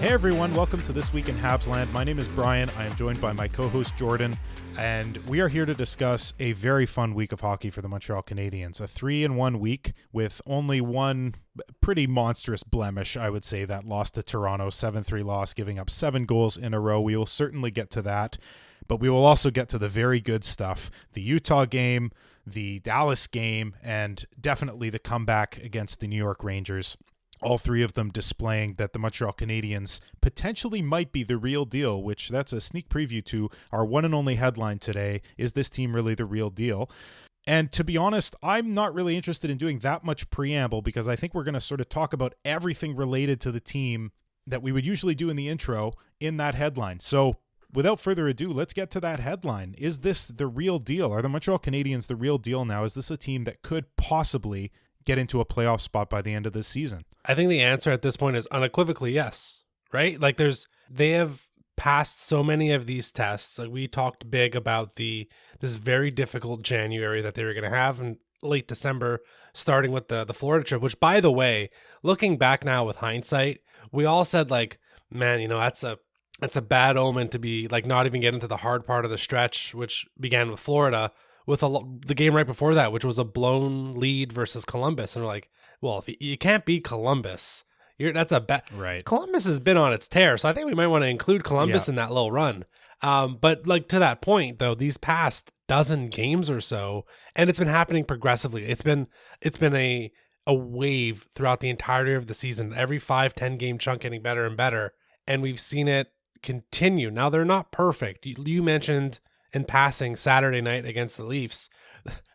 Hey everyone, welcome to This Week in Habs Land. My name is Brian. I am joined by my co-host Jordan, and we are here to discuss a very fun week of hockey for the Montreal Canadiens. A 3-1 week with only one pretty monstrous blemish, I would say, that lost to Toronto, 7-3 loss, giving up 7 goals in a row. We will certainly get to that, but we will also get to the very good stuff, the Utah game, the Dallas game, and definitely the comeback against the New York Rangers. All three of them displaying that the Montreal Canadiens potentially might be the real deal, which that's a sneak preview to our one and only headline today. Is this team really the real deal? And to be honest, I'm not really interested in doing that much preamble because I think we're going to sort of talk about everything related to the team that we would usually do in the intro in that headline. So without further ado, let's get to that headline. Is this the real deal? Are the Montreal Canadiens the real deal now? Is this a team that could possibly get into a playoff spot by the end of this season? I think the answer at this point is unequivocally yes, right? Like they have passed so many of these tests. Like we talked big about this very difficult January that they were going to have in late December, starting with the Florida trip, which, by the way, looking back now with hindsight, we all said like, man, that's a bad omen to be like not even get into the hard part of the stretch, which began with Florida, with the game right before that, which was a blown lead versus Columbus. And we're like, well, if you can't beat Columbus, that's a bad. Right. Columbus has been on its tear, so I think we might want to include Columbus in that little run. But like to that point, though, these past dozen games or so, and it's been happening progressively. It's been a wave throughout the entirety of the season. Every 5-10 game chunk getting better and better, and we've seen it continue. Now they're not perfect. You mentioned in passing Saturday night against the Leafs.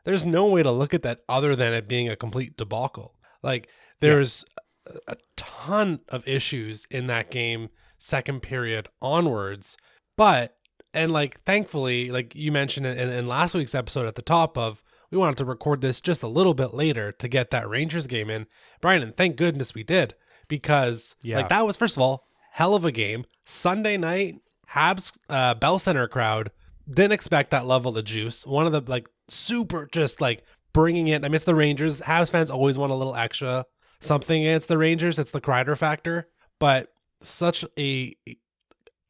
There's no way to look at that other than it being a complete debacle. Like there's a ton of issues in that game, second period onwards. But, and like, thankfully, like you mentioned in last week's episode at the top of, we wanted to record this just a little bit later to get that Rangers game in, Brian, and thank goodness we did, because like that was, first of all, hell of a game. Sunday night, Habs Bell Center crowd didn't expect that level of juice. One of the like super just like bringing it. I mean, it's the Rangers. Habs fans always want a little extra something against the Rangers. It's the Kreider factor, but such a, I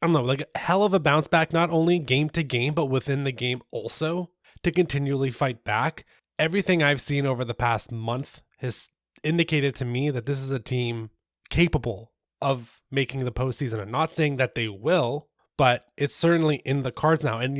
don't know, like a hell of a bounce back, not only game to game, but within the game also to continually fight back. Everything I've seen over the past month has indicated to me that this is a team capable of making the postseason. I'm not saying that they will, but it's certainly in the cards now. And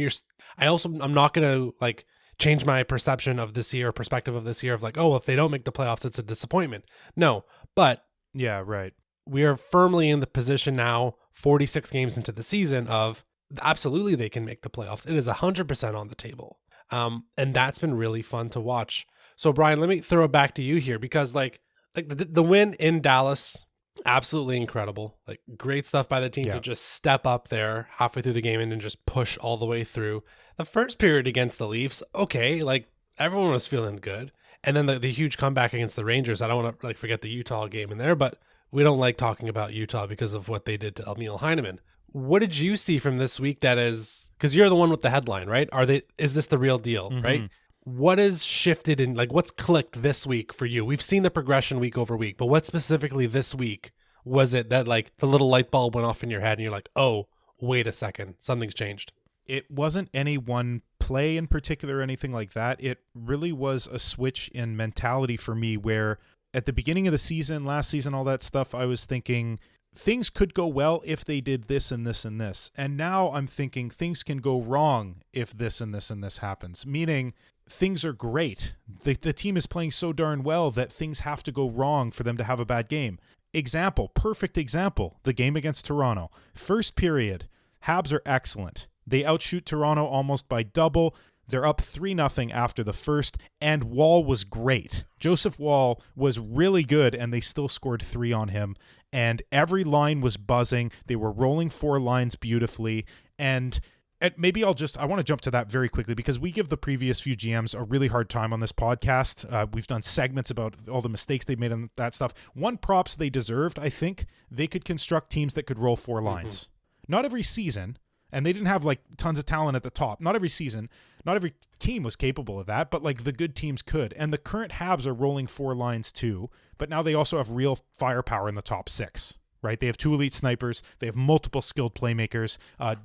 I'm not going to like change my perception of this year, perspective of this year of like, oh, if they don't make the playoffs, it's a disappointment. No, but yeah, right. We are firmly in the position now, 46 games into the season, of absolutely they can make the playoffs. It is 100% on the table. And that's been really fun to watch. So Brian, let me throw it back to you here, because like the win in Dallas, absolutely incredible. Like great stuff by the team to just step up there halfway through the game and then just push all the way through. The first period against the Leafs, okay, like everyone was feeling good. And then the huge comeback against the Rangers. I don't want to like forget the Utah game in there, but we don't like talking about Utah because of what they did to Emil Heineman. What did you see from this week that is, because you're the one with the headline, right? Is this the real deal, right? What has shifted in, like what's clicked this week for you? We've seen the progression week over week, but what specifically this week was it that like the little light bulb went off in your head and you're like, oh, wait a second, something's changed? It wasn't any one play in particular or anything like that. It really was a switch in mentality for me where at the beginning of the season, last season, all that stuff, I was thinking things could go well if they did this and this and this. And now I'm thinking things can go wrong if this and this and this happens, meaning things are great. The team is playing so darn well that things have to go wrong for them to have a bad game. Perfect example, the game against Toronto. First period, Habs are excellent. They outshoot Toronto almost by double. They're up 3-0 after the first, and Wall was great. Joseph Wall was really good, and they still scored 3 on him, and every line was buzzing. They were rolling 4 lines beautifully, and maybe I want to jump to that very quickly because we give the previous few GMs a really hard time on this podcast. We've done segments about all the mistakes they made and that stuff. One props they deserved, I think, they could construct teams that could roll 4 lines. Not every season. And they didn't have like tons of talent at the top. Not every season, not every team was capable of that, but like the good teams could. And the current Habs are rolling 4 lines too, but now they also have real firepower in the top 6. right? They have 2 elite snipers. They have multiple skilled playmakers,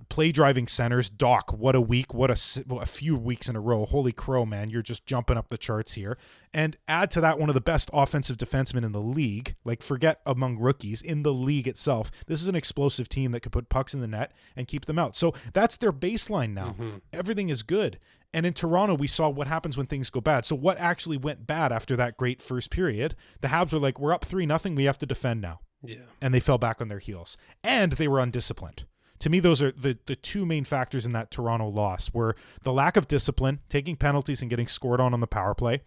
play driving centers. Doc, what a week, what a few weeks in a row. Holy crow, man. You're just jumping up the charts here. And add to that one of the best offensive defensemen in the league. Like, forget among rookies, in the league itself. This is an explosive team that could put pucks in the net and keep them out. So that's their baseline now. Everything is good. And in Toronto, we saw what happens when things go bad. So what actually went bad after that great first period? The Habs were like, we're up 3-0. We have to defend now. Yeah. And they fell back on their heels. And they were undisciplined. To me, those are the 2 main factors in that Toronto loss were the lack of discipline, taking penalties and getting scored on the power play.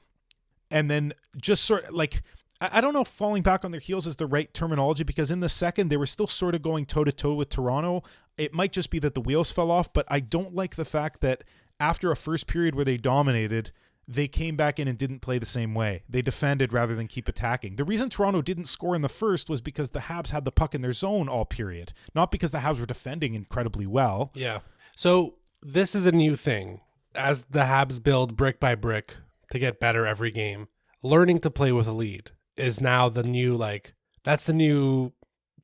And then just sort of like, I don't know if falling back on their heels is the right terminology, because in the second, they were still sort of going toe-to-toe with Toronto. It might just be that the wheels fell off, but I don't like the fact that after a first period where they dominated, they came back in and didn't play the same way. They defended rather than keep attacking. The reason Toronto didn't score in the first was because the Habs had the puck in their zone all period, not because the Habs were defending incredibly well. Yeah. So this is a new thing. As the Habs build brick by brick to get better every game, learning to play with a lead is now the new, like, that's the new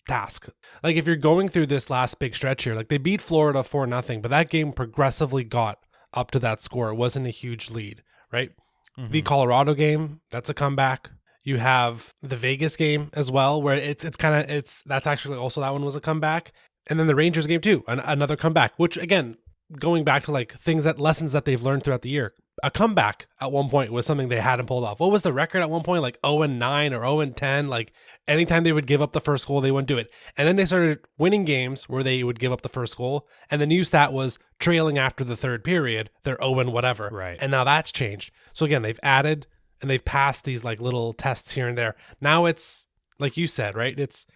task. Like, if you're going through this last big stretch here, like they beat Florida 4-0, but that game progressively got up to that score. It wasn't a huge lead, right? The Colorado game, that's a comeback. You have the Vegas game as well, where that's actually also, that one was a comeback. And then the Rangers game too, another comeback, which again, going back to like lessons that they've learned throughout the year. A comeback at one point was something they hadn't pulled off. What was the record at one point? Like 0-9 or 0-10. Like anytime they would give up the first goal, they wouldn't do it. And then they started winning games where they would give up the first goal. And the new stat was trailing after the third period, they're 0 whatever. Right. And now that's changed. So again, they've added and they've passed these like little tests here and there. Now it's like you said, right? It's,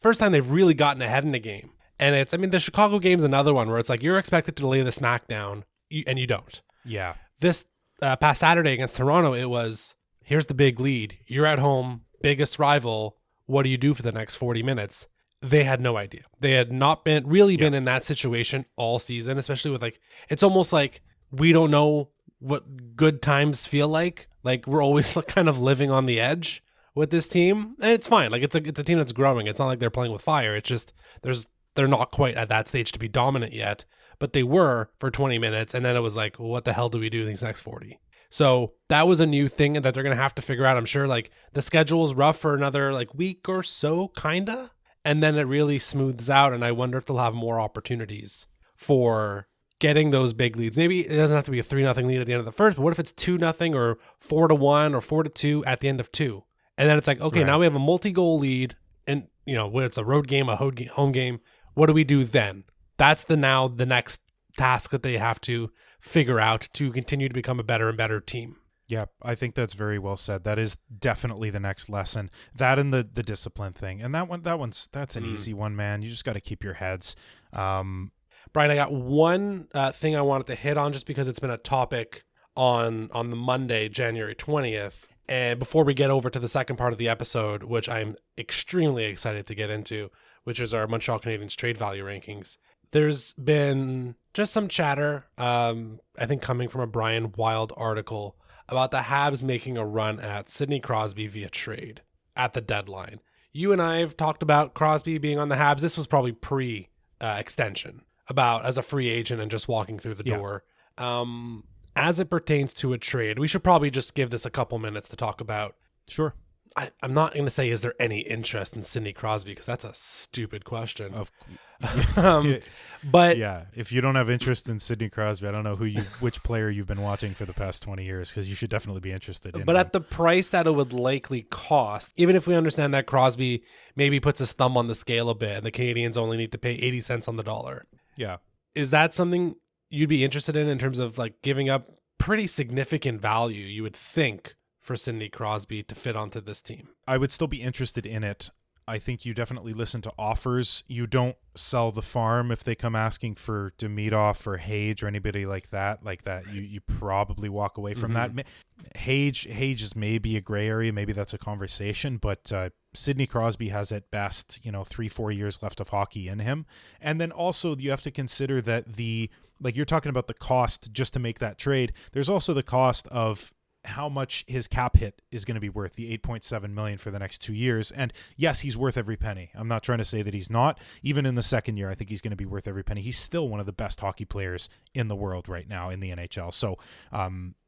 first time they've really gotten ahead in the game. And it's, I mean, the Chicago game's another one where it's like you're expected to lay the smack down and you don't. Yeah. This past Saturday against Toronto, it was, here's the big lead. You're at home, biggest rival. What do you do for the next 40 minutes? They had no idea. They had not been in that situation all season, especially with like, it's almost like we don't know what good times feel like. Like we're always kind of living on the edge with this team. And it's fine. Like it's a team that's growing. It's not like they're playing with fire. It's just, they're not quite at that stage to be dominant yet. But they were for 20 minutes, and then it was like, well, what the hell do we do these next 40? So that was a new thing that they're going to have to figure out. I'm sure like the schedule is rough for another like week or so, kind of, and then it really smooths out, and I wonder if they'll have more opportunities for getting those big leads. Maybe it doesn't have to be a 3-0 lead at the end of the first, but what if it's 2-0 or 4-1 or 4-2 at the end of 2? And then it's like, okay, now we have a multi-goal lead, and you know, when it's a road game, a home game, what do we do then? That's the next task that they have to figure out to continue to become a better and better team. Yeah, I think that's very well said. That is definitely the next lesson. That and the discipline thing. And that's an easy one, man. You just got to keep your heads. Brian, I got one thing I wanted to hit on just because it's been a topic on the Monday, January 20th. And before we get over to the second part of the episode, which I'm extremely excited to get into, which is our Montreal Canadiens trade value rankings. There's been just some chatter, I think coming from a Brian Wild article about the Habs making a run at Sidney Crosby via trade at the deadline. You and I have talked about Crosby being on the Habs. This was probably pre-extension, about as a free agent and just walking through the door. As it pertains to a trade, we should probably just give this a couple minutes to talk about. Sure. I'm not going to say, is there any interest in Sidney Crosby? Because that's a stupid question. But yeah, if you don't have interest in Sidney Crosby, I don't know which player you've been watching for the past 20 years, because you should definitely be interested in But him. at the price that it would likely cost, even if we understand that Crosby maybe puts his thumb on the scale a bit and the Canadians only need to pay 80 cents on the dollar. Yeah. Is that something you'd be interested in terms of like giving up pretty significant value, you would think, for Sidney Crosby to fit onto this team? I would still be interested in it. I think you definitely listen to offers. You don't sell the farm if they come asking for Demidov or Hage or anybody like that. You probably walk away from that. Hage is maybe a gray area. Maybe that's a conversation, but Sidney Crosby has at best, 3-4 years left of hockey in him. And then also you have to consider that you're talking about the cost just to make that trade. There's also the cost of how much his cap hit is going to be worth, the $8.7 million for the next 2 years. And yes, he's worth every penny. I'm not trying to say that he's not. Even in the second year, I think he's going to be worth every penny. He's still one of the best hockey players in the world right now in the NHL. So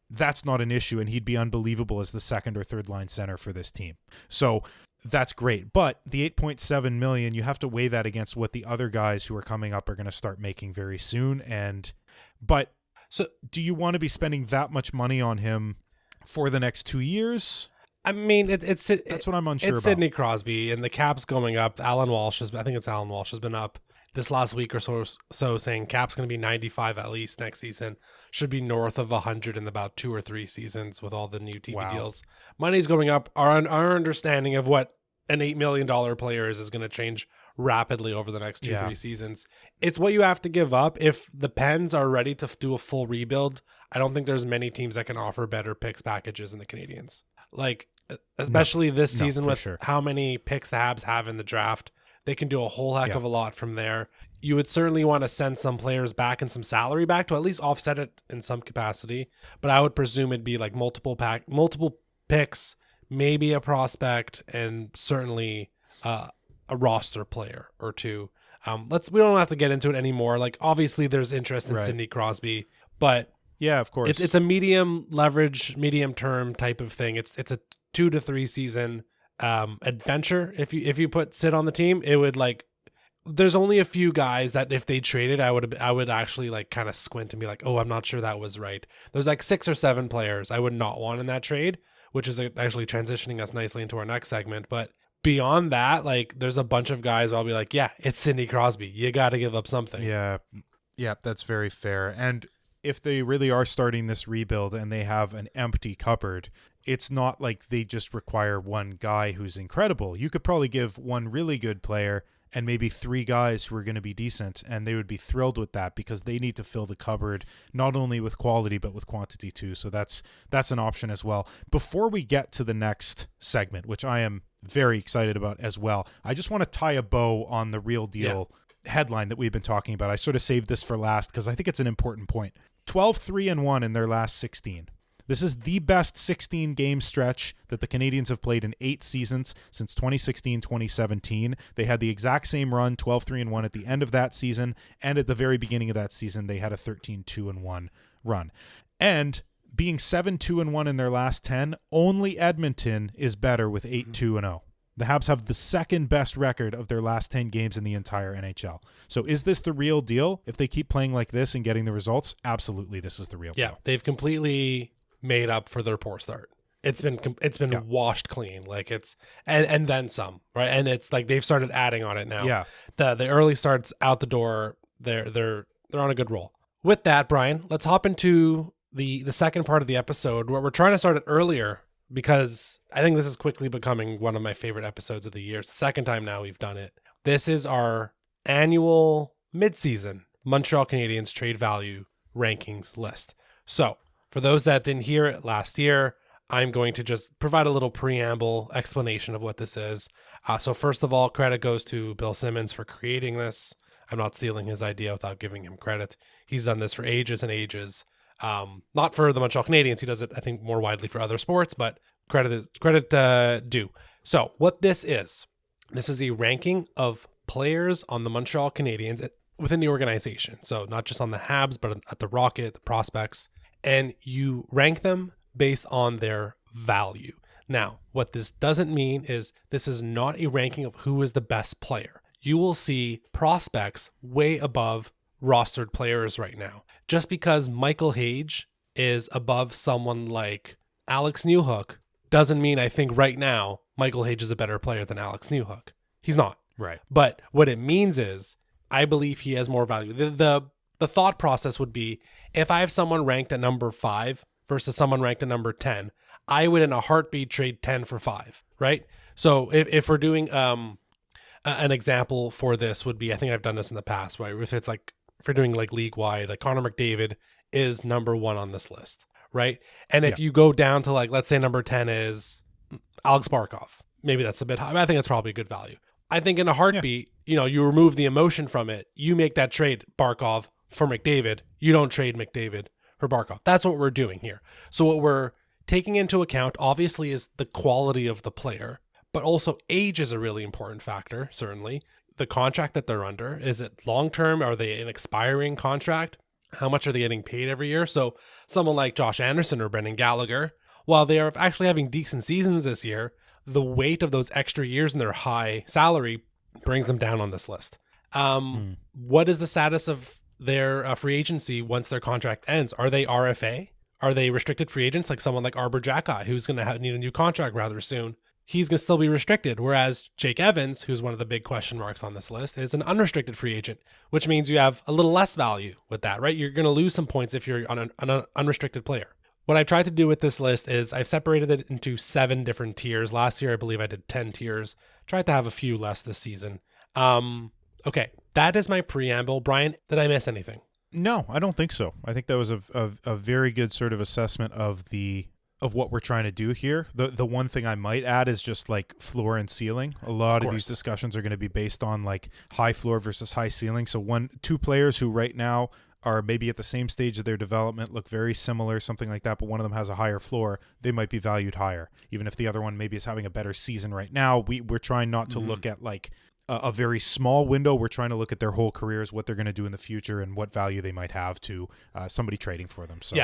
that's not an issue, and he'd be unbelievable as the second or third line center for this team. So that's great. But the $8.7 million, you have to weigh that against what the other guys who are coming up are going to start making very soon. So do you want to be spending that much money on him for the next 2 years? I mean, that's what I'm unsure about. It's Sidney Crosby, and the cap's going up. Alan Walsh has been up this last week or so saying cap's going to be 95 at least next season. Should be north of 100 in about 2 or 3 seasons with all the new TV deals. Money's going up. Our understanding of what an $8 million player is going to change rapidly over the next 2-3 seasons. It's what you have to give up. If the Pens are ready to do a full rebuild, I don't think there's many teams that can offer better picks packages than the Canadiens. Like, especially this season with how many picks the Habs have in the draft. They can do a whole heck of a lot from there. You would certainly want to send some players back and some salary back to at least offset it in some capacity. But I would presume it'd be like multiple picks, maybe a prospect, and certainly a roster player or two. We don't have to get into it anymore. Like, obviously there's interest in Sidney Crosby, but yeah, of course, it's a medium leverage, medium term type of thing. It's a 2 to 3 season adventure. If you put Sid on the team, it would there's only a few guys that if they traded, I would actually like kind of squint and be like, oh, I'm not sure that was right. There's like 6 or 7 players I would not want in that trade, which is actually transitioning us nicely into our next segment. But beyond that, like, there's a bunch of guys where I'll be like, yeah, it's Sidney Crosby. You got to give up something. Yeah, that's very fair. And if they really are starting this rebuild and they have an empty cupboard, it's not like they just require one guy who's incredible. You could probably give one really good player and maybe 3 guys who are going to be decent, and they would be thrilled with that because they need to fill the cupboard not only with quality but with quantity too. So that's an option as well. Before we get to the next segment, which I am very excited about as well, I just want to tie a bow on the Real Deal headline that we've been talking about. I sort of saved this for last because I think it's an important point. 12-3-1 in their last 16. This is the best 16-game stretch that the Canadiens have played in 8 seasons since 2016-2017. They had the exact same run, 12-3-1 at the end of that season, and at the very beginning of that season, they had a 13-2-1 run. And being 7-2-1 in their last 10, only Edmonton is better with 8-2-0. The Habs have the second best record of their last 10 games in the entire NHL. So is this the real deal? If they keep playing like this and getting the results, absolutely this is the real deal. Yeah, they've completely made up for their poor start. It's been washed clean, like it's and then some, right? And it's like they've started adding on it now. Yeah. The early starts out the door, they're on a good roll. With that, Brian, let's hop into the second part of the episode where we're trying to start it earlier because I think this is quickly becoming one of my favorite episodes of the year. It's the second time now we've done it. This is our annual midseason Montreal Canadiens trade value rankings list. So for those that didn't hear it last year, I'm going to just provide a little preamble explanation of what this is. So first of all, credit goes to Bill Simmons for creating this. I'm not stealing his idea without giving him credit. He's done this for ages and ages. Not for the Montreal Canadiens. He does it, I think, more widely for other sports, but credit due. So what this is a ranking of players on the Montreal Canadiens within the organization. So not just on the Habs, but at the Rocket, the prospects, and you rank them based on their value. Now, what this doesn't mean is this is not a ranking of who is the best player. You will see prospects way above rostered players right now. Just because Michael Hage is above someone like Alex Newhook doesn't mean I think right now Michael Hage is a better player than Alex Newhook. He's not. Right. But what it means is I believe he has more value. The thought process would be if I have someone ranked at number 5 versus someone ranked at number 10, I would in a heartbeat trade 10 for 5, right? So if we're doing an example for this would be, I think I've done this in the past, right? If we're doing like league wide, like Connor McDavid is number 1 on this list, right? And if you go down to like, let's say number 10 is Alex Barkov, maybe that's a bit high, but I think that's probably a good value. I think in a heartbeat, you remove the emotion from it. You make that trade Barkov for McDavid. You don't trade McDavid for Barkov. That's what we're doing here. So what we're taking into account obviously is the quality of the player, but also age is a really important factor, certainly. The contract that they're under, is it long-term? Are they an expiring contract? How much are they getting paid every year? So someone like Josh Anderson or Brendan Gallagher, while they are actually having decent seasons this year, the weight of those extra years in their high salary brings them down on this list. What is the status of their free agency once their contract ends? Are they RFA? Are they restricted free agents like someone like Arbor Jacki, who's going to need a new contract rather soon? He's going to still be restricted, whereas Jake Evans, who's one of the big question marks on this list, is an unrestricted free agent, which means you have a little less value with that, right? You're going to lose some points if you're on an unrestricted player. What I tried to do with this list is I've separated it into 7 different tiers. Last year, I believe I did 10 tiers. Tried to have a few less this season. Okay, that is my preamble. Brian, did I miss anything? No, I don't think so. I think that was a very good sort of assessment of what we're trying to do here. The one thing I might add is just like floor and ceiling. A lot of these discussions are going to be based on like high floor versus high ceiling. So two players who right now are maybe at the same stage of their development, look very similar, something like that, but one of them has a higher floor, they might be valued higher. Even if the other one maybe is having a better season right now, we're trying not to look at like a very small window. We're trying to look at their whole careers, what they're going to do in the future, and what value they might have to somebody trading for them. So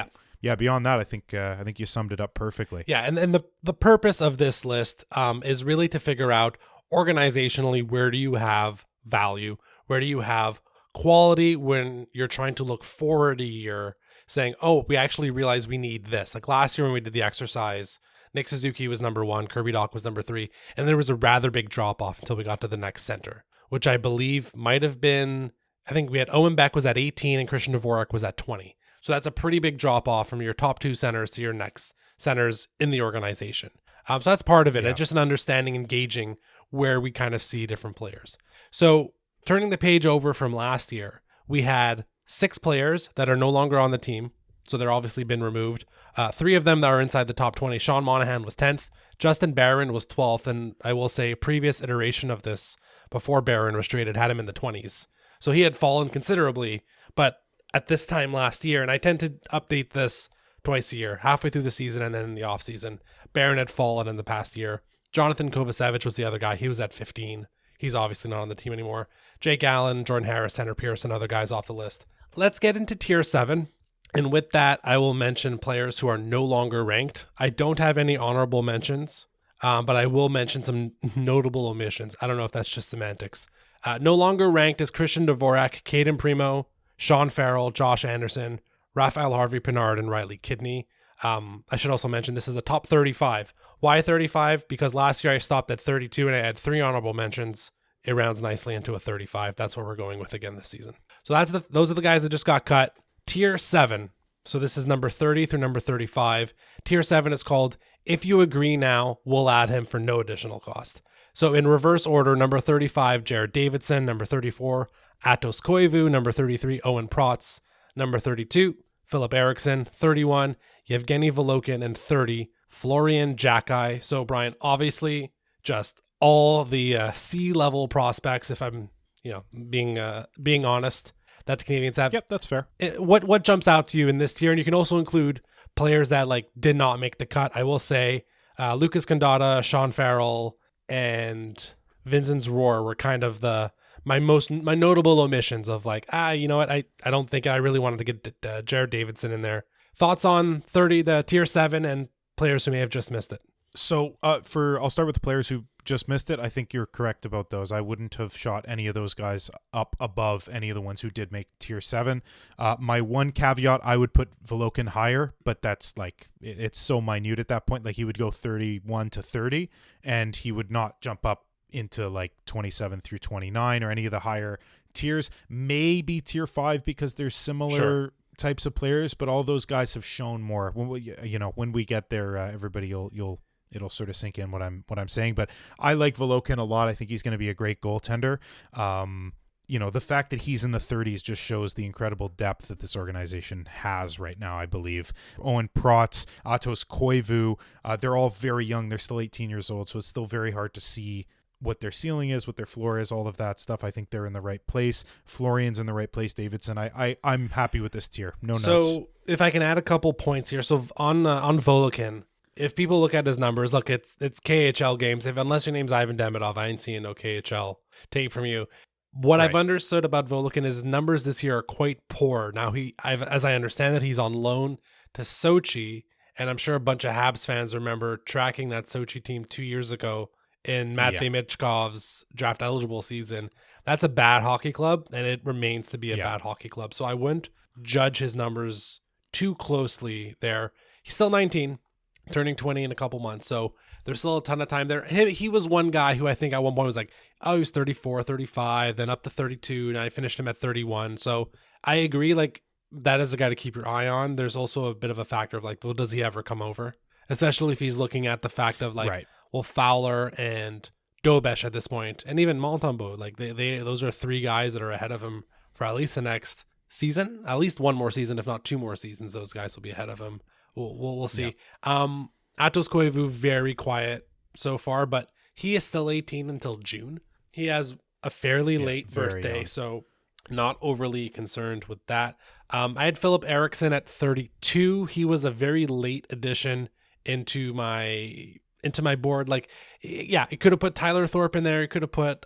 yeah, beyond that, I think you summed it up perfectly. Yeah, and the purpose of this list is really to figure out organizationally, where do you have value? Where do you have quality when you're trying to look forward a year, saying, oh, we actually realize we need this. Like last year when we did the exercise, Nick Suzuki was number 1, Kirby Dach was number 3, and there was a rather big drop off until we got to the next center, which I believe might have been, I think we had Owen Beck was at 18 and Christian Dvorak was at 20. So that's a pretty big drop off from your top 2 centers to your next centers in the organization. So that's part of it. Yeah. It's just an understanding and gauging where we kind of see different players. So turning the page over from last year, we had 6 players that are no longer on the team. So they're obviously been removed. 3 of them that are inside the top 20. Sean Monahan was 10th. Justin Barron was 12th. And I will say previous iteration of this, before Barron was traded, had him in the 20s. So he had fallen considerably. But at this time last year, and I tend to update this twice a year, halfway through the season and then in the offseason, Barron had fallen in the past year. Jonathan Kovacevic was the other guy. He was at 15. He's obviously not on the team anymore. Jake Allen, Jordan Harris, Tanner Pearson, other guys off the list. Let's get into tier 7. And with that, I will mention players who are no longer ranked. I don't have any honorable mentions, but I will mention some notable omissions. I don't know if that's just semantics. No longer ranked is Christian Dvorak, Caden Primo, Sean Farrell, Josh Anderson, Raphael Harvey-Pinard, and Riley Kidney. I should also mention this is a top 35. Why 35? Because last year I stopped at 32 and I had 3 honorable mentions. It rounds nicely into a 35. That's what we're going with again this season. So those are the guys that just got cut. Tier 7. So this is number 30 through number 35. Tier 7 is called If You Agree Now, We'll Add Him for No Additional Cost. So in reverse order, number 35, Jared Davidson. Number 34, Atos Koivu. Number 33, Owen Protz. Number 32, Philip Eriksson. 31, Yevgeny Volokin. And 30, Florian Jacki. So Brian, obviously just all the C-level prospects, if I'm being honest, that the Canadiens have. Yep, that's fair. What jumps out to you in this tier? And you can also include players that did not make the cut. I will say Lucas Condotta, Sean Farrell, and Vincent Rohr were kind of my notable omissions of you know what, I don't think I really wanted to get Jared Davidson in there. Thoughts on the tier 7 and players who may have just missed it? So I'll start with the players who just missed it. I think you're correct about those. I wouldn't have shot any of those guys up above any of the ones who did make tier 7. My one caveat, I would put Volokin higher, but that's it's so minute at that point. He would go 31 to 30 and he would not jump up into 27 through 29 or any of the higher tiers. Maybe tier 5 because there's similar types of players, but all those guys have shown more. When we get there, everybody it'll sort of sink in what I'm saying. But I like Volokin a lot. I think he's going to be a great goaltender. The fact that he's in the 30s just shows the incredible depth that this organization has right now, I believe. Owen Protz, Atos Koivu, they're all very young. They're still 18 years old, so it's still very hard to see what their ceiling is, what their floor is, all of that stuff. I think they're in the right place. Florian's in the right place. Davidson, I'm happy with this tier. No notes. So if I can add a couple points here. So on Volokin, if people look at his numbers, look, it's KHL games. Unless your name's Ivan Demidov, I ain't seeing no KHL tape from you. What I've understood about Volikin is his numbers this year are quite poor. Now as I understand it, he's on loan to Sochi, and I'm sure a bunch of Habs fans remember tracking that Sochi team 2 years ago in Matvei Michkov's draft eligible season. That's a bad hockey club, and it remains to be a bad hockey club. So I wouldn't judge his numbers too closely there. He's still 19, turning 20 in a couple months. So there's still a ton of time there. He was one guy who I think at one point was like, oh, he was 34, 35, then up to 32, and I finished him at 31. So I agree, like, that is a guy to keep your eye on. There's also a bit of a factor of like, well, does he ever come over? Especially if he's looking at the fact of like, well, Fowler and Dobesh at this point, and even Montembeault, like those are three guys that are ahead of him for at least the next season, at least one more season, if not two more seasons. Those guys will be ahead of him. We'll see. Yeah. Atos Koivu, very quiet so far, but he is still 18 until June. He has a fairly late birthday, young. So not overly concerned with that. I had Philip Eriksson at 32. He was a very late addition into my board. Like, yeah, it could have put Tyler Thorpe in there. It could have put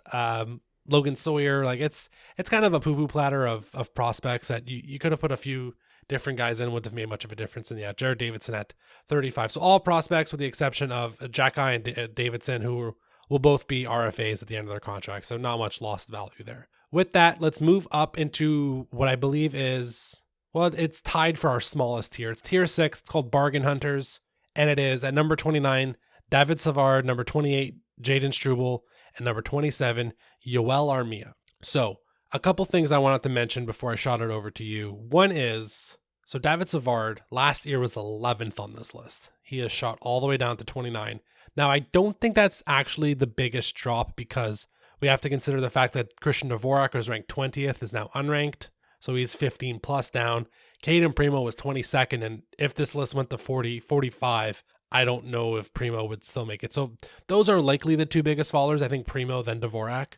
Logan Sawyer. Like, it's kind of a poo-poo platter of prospects that you could have put a few different guys in, wouldn't have made much of a difference. And yeah, Jared Davidson at 35. So all prospects with the exception of Jacky and Davidson, who will both be RFAs at the end of their contract. So not much lost value there. With that, let's move up into what I believe is, well, it's tied for our smallest tier. It's tier 6. It's called Bargain Hunters. And it is at number 29, David Savard, number 28, Jaden Struble, and number 27, Yoel Armia. So a couple things I wanted to mention before I shot it over to you. One is, so David Savard last year was 11th on this list. He has shot all the way down to 29. Now, I don't think that's actually the biggest drop because we have to consider the fact that Christian Dvorak, who's ranked 20th, is now unranked. So he's 15 plus down. Caden Primo was 22nd. And if this list went to 40, 45, I don't know if Primo would still make it. So those are likely the two biggest fallers. I think Primo, then Dvorak.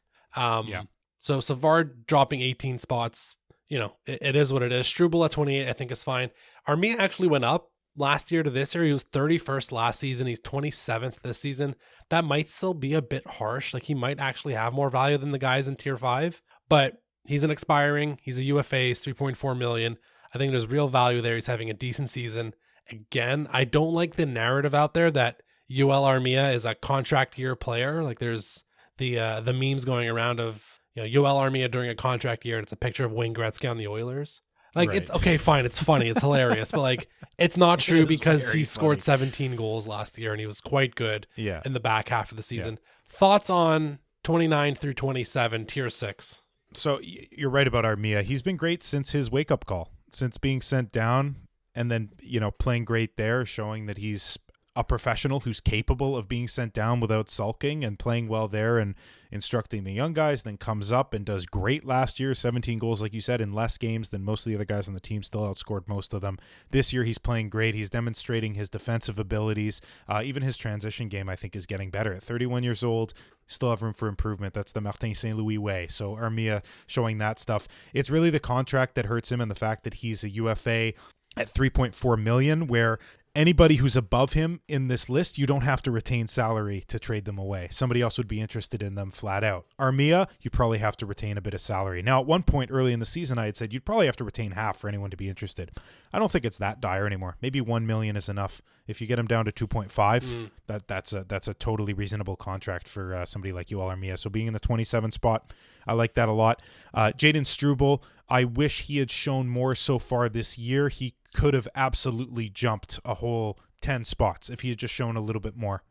So Savard dropping 18 spots, it is what it is. Struble at 28, I think is fine. Armia actually went up last year to this year. He was 31st last season. He's 27th this season. That might still be a bit harsh. Like, he might actually have more value than the guys in tier 5, but he's an expiring. He's a UFA. He's $3.4 million. I think there's real value there. He's having a decent season. Again, I don't like the narrative out there that Yoel Armia is a contract year player. Like, there's the memes going around of, Yoel Armia during a contract year, and it's a picture of Wayne Gretzky on the Oilers. Like, It's okay, fine. It's funny. It's hilarious. But like, it's not true because he scored 17 goals last year and he was quite good in the back half of the season. Yeah. Thoughts on 29 through 27, tier 6? So you're right about Armia. He's been great since his wake-up call, since being sent down and then, playing great there, showing that he's a professional who's capable of being sent down without sulking and playing well there and instructing the young guys, then comes up and does great last year, 17 goals, like you said, in less games than most of the other guys on the team, still outscored most of them. This year he's playing great. He's demonstrating his defensive abilities. Even his transition game, I think, is getting better. At 31 years old, still have room for improvement. That's the Martin St. Louis way. So Armia showing that stuff. It's really the contract that hurts him and the fact that he's a UFA at $3.4 million, where anybody who's above him in this list, you don't have to retain salary to trade them away. Somebody else would be interested in them flat out. Armia, you probably have to retain a bit of salary. Now, at one point early in the season, I had said you'd probably have to retain half for anyone to be interested. I don't think it's that dire anymore. Maybe $1 million is enough. If you get him down to 2.5, that's a totally reasonable contract for somebody like Yoel Armia. So being in the 27 spot, I like that a lot. Jaden Struble, I wish he had shown more so far this year. He could have absolutely jumped a whole 10 spots if he had just shown a little bit more,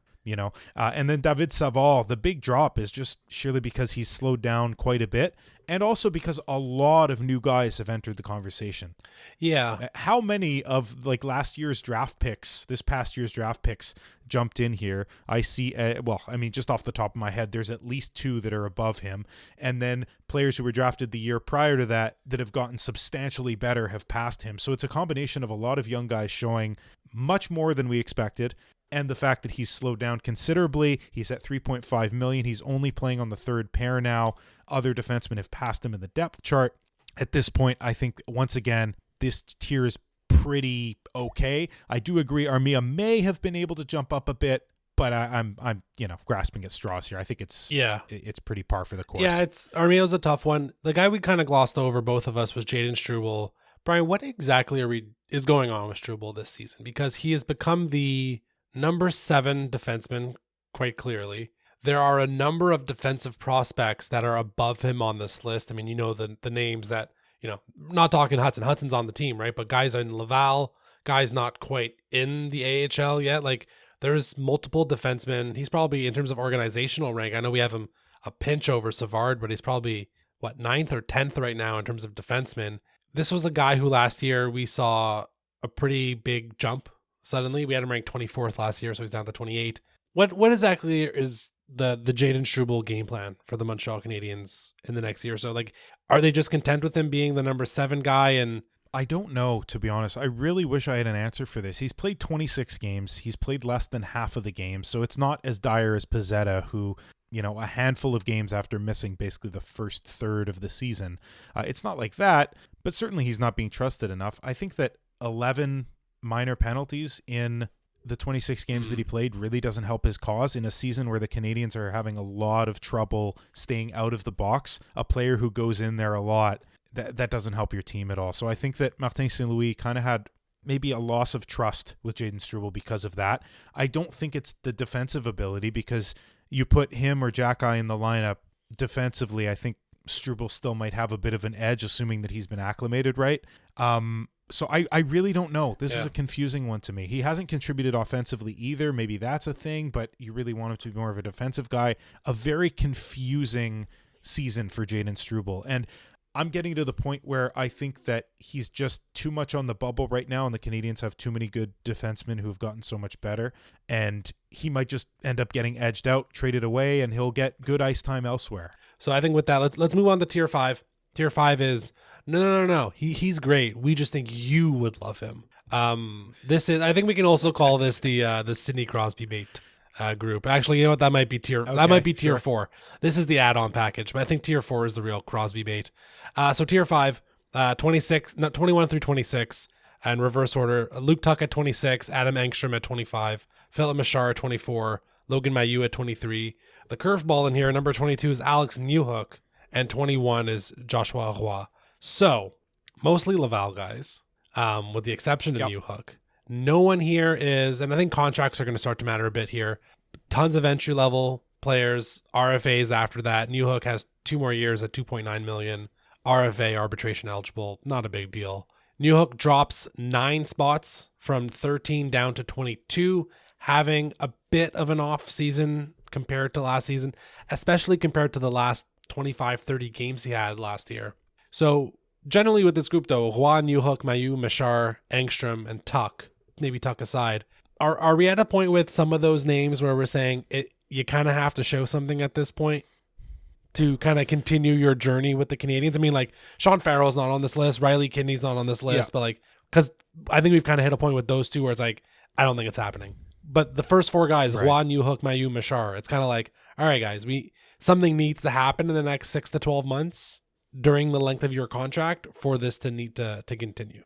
and then David Savard, the big drop is just surely because he's slowed down quite a bit, and also because a lot of new guys have entered the conversation. Yeah. How many of last year's draft picks, this past year's draft picks jumped in here? I see, just off the top of my head, there's at least 2 that are above him. And then players who were drafted the year prior to that have gotten substantially better have passed him. So it's a combination of a lot of young guys showing much more than we expected. And the fact that he's slowed down considerably. He's at $3.5 million. He's only playing on the third pair now. Other defensemen have passed him in the depth chart. At this point, I think, once again, this tier is pretty okay. I do agree Armia may have been able to jump up a bit, but I'm grasping at straws here. I think it's pretty par for the course. Yeah, Armia's a tough one. The guy we kind of glossed over, both of us, was Jaden Struble. Brian, what exactly is going on with Struble this season? Because he has become the number 7 defenseman quite clearly. There are a number of defensive prospects that are above him on this list. I mean, the names that, not talking Hudson. Hudson's on the team, right? But guys in Laval, guys not quite in the AHL yet. Like, there's multiple defensemen. He's probably, in terms of organizational rank, I know we have him a pinch over Savard, but he's probably, 9th or 10th right now in terms of defensemen. This was a guy who last year we saw a pretty big jump suddenly. We had him ranked 24th last year, so he's down to 28. What exactly is the Jaden Struble game plan for the Montreal Canadiens in the next year or so? Like, are they just content with him being the number 7 guy? And I don't know, to be honest. I really wish I had an answer for this. He's played 26 games. He's played less than half of the games, so it's not as dire as Pizzetta, who, a handful of games after missing basically the first third of the season. It's not like that, but certainly he's not being trusted enough. I think that 11 minor penalties in the 26 games that he played really doesn't help his cause in a season where the Canadiens are having a lot of trouble staying out of the box. A player who goes in there a lot, that doesn't help your team at all. So I think that Martin St. Louis kind of had maybe a loss of trust with Jaden Struble because of that. I don't think it's the defensive ability, because you put him or Jack-Eye in the lineup defensively, I think Struble still might have a bit of an edge, assuming that he's been acclimated right. So I really don't know. This is a confusing one to me. He hasn't contributed offensively either. Maybe that's a thing, but you really want him to be more of a defensive guy. A very confusing season for Jaden Struble. And I'm getting to the point where I think that he's just too much on the bubble right now, and the Canadiens have too many good defensemen who have gotten so much better, and he might just end up getting edged out, traded away, and he'll get good ice time elsewhere. So I think with that, let's move on to Tier 5. Tier 5 is no. He's great. We just think you would love him. I think we can also call this the Sidney Crosby bait group. Actually, you know what? That might be tier 4. This is the add-on package, but I think tier 4 is the real Crosby bait. So tier 5, 21 through 26, and reverse order. Luke Tuck at 26, Adam Engstrom at 25, Philip Machar at 24, Logan Mailloux at 23. The curveball in here, number 22 is Alex Newhook, and 21 is Joshua Roy. So, mostly Laval guys, with the exception of Newhook. No one here is, and I think contracts are going to start to matter a bit here. Tons of entry-level players, RFAs after that. Newhook has 2 more years at $2.9 million. RFA, arbitration eligible, not a big deal. Newhook drops 9 spots from 13 down to 22, having a bit of an off season compared to last season, especially compared to the last 25, 30 games he had last year. So generally with this group though, Roy, Newhook, Mailloux, Machar, Engstrom, and Tuck, maybe Tuck aside, are we at a point with some of those names where we're saying you kind of have to show something at this point to kind of continue your journey with the Canadiens? I mean, like, Sean Farrell's not on this list, Riley Kidney's not on this list, but like, because I think we've kind of hit a point with those two where it's like, I don't think it's happening. But the first 4 guys, Roy, Newhook, Mailloux, Machar, it's kind of like, all right, guys, something needs to happen in the next 6 to 12 months during the length of your contract for this to need to continue.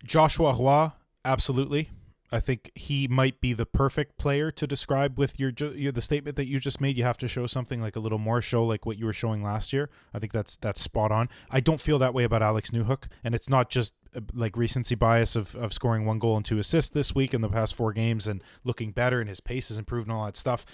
Joshua Roy, absolutely. I think he might be the perfect player to describe with the statement that you just made. You have to show something, like a little more, show like what you were showing last year. I think that's spot on. I don't feel that way about Alex Newhook, and it's not just like recency bias of scoring 1 goal and 2 assists this week in the past 4 games and looking better and his pace has improved and all that stuff.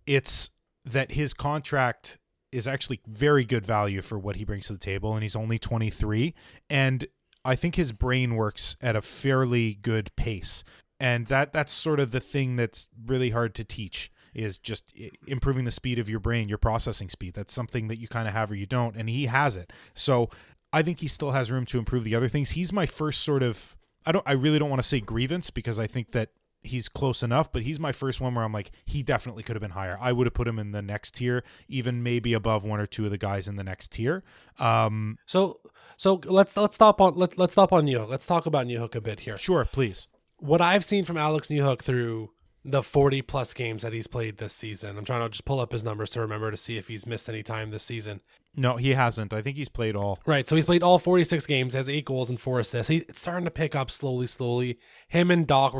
It's that his contract is actually very good value for what he brings to the table, and he's only 23, and I think his brain works at a fairly good pace. And that's sort of the thing that's really hard to teach, is just improving the speed of your brain, your processing speed. That's something that you kind of have or you don't, and he has it. So I think he still has room to improve the other things. He's my first sort of, I really don't want to say grievance, because I think that he's close enough, but he's my first one where I'm like, he definitely could have been higher. I would have put him in the next tier, even maybe above 1 or 2 of the guys in the next tier. So let's stop on Newhook. Let's talk about Newhook a bit here. Sure, please. What I've seen from Alex Newhook through the 40 plus games that he's played this season. I'm trying to just pull up his numbers to remember to see if he's missed any time this season. No, he hasn't. I think he's played all. Right, so he's played all 46 games, has 8 goals and 4 assists. He's starting to pick up slowly. Him and Doc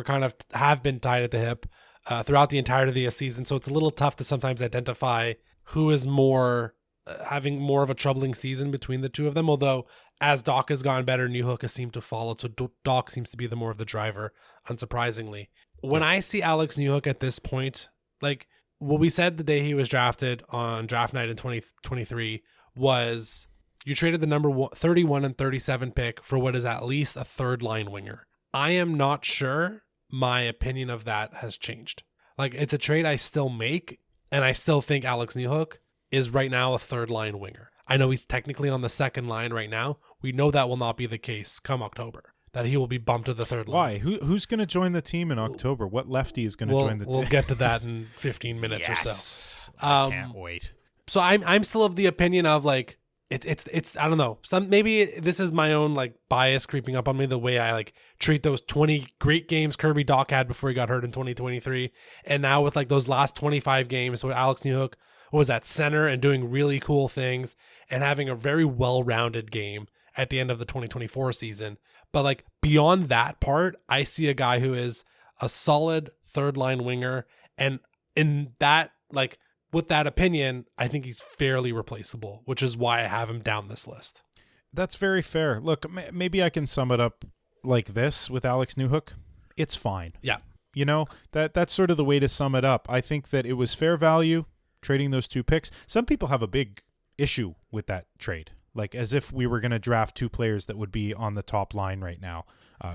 have been tied at the hip throughout the entirety of the season, so it's a little tough to sometimes identify who is more having more of a troubling season between the two of them. Although as Doc has gotten better, Newhook has seemed to follow, so Doc seems to be the more of the driver, unsurprisingly. When I see Alex Newhook at this point, like what we said the day he was drafted on draft night in 2023 was you traded the number 31 and 37 pick for what is at least a third line winger. I am not sure my opinion of that has changed. Like, it's a trade I still make, and I still think Alex Newhook is right now a third line winger. I know he's technically on the second line right now. We know that will not be the case come October, that he will be bumped to the third line. Why? Who's going to join the team in October? What lefty is going to join the team? We'll get to that in 15 minutes or so. I can't wait. So I'm still of the opinion of like it's I don't know. Maybe this is my own like bias creeping up on me, the way I like treat those 20 great games Kirby Dach had before he got hurt in 2023, and now with like those last 25 games with Alex Newhook was at center and doing really cool things and having a very well-rounded game at the end of the 2024 season. But like beyond that part, I see a guy who is a solid third line winger, and in that like with that opinion, I think he's fairly replaceable, which is why I have him down this list. That's very fair. Look, maybe I can sum it up like this with Alex Newhook. It's fine. Yeah. You know, that's sort of the way to sum it up. I think that it was fair value trading those 2 picks. Some people have a big issue with that trade, like as if we were going to draft 2 players that would be on the top line right now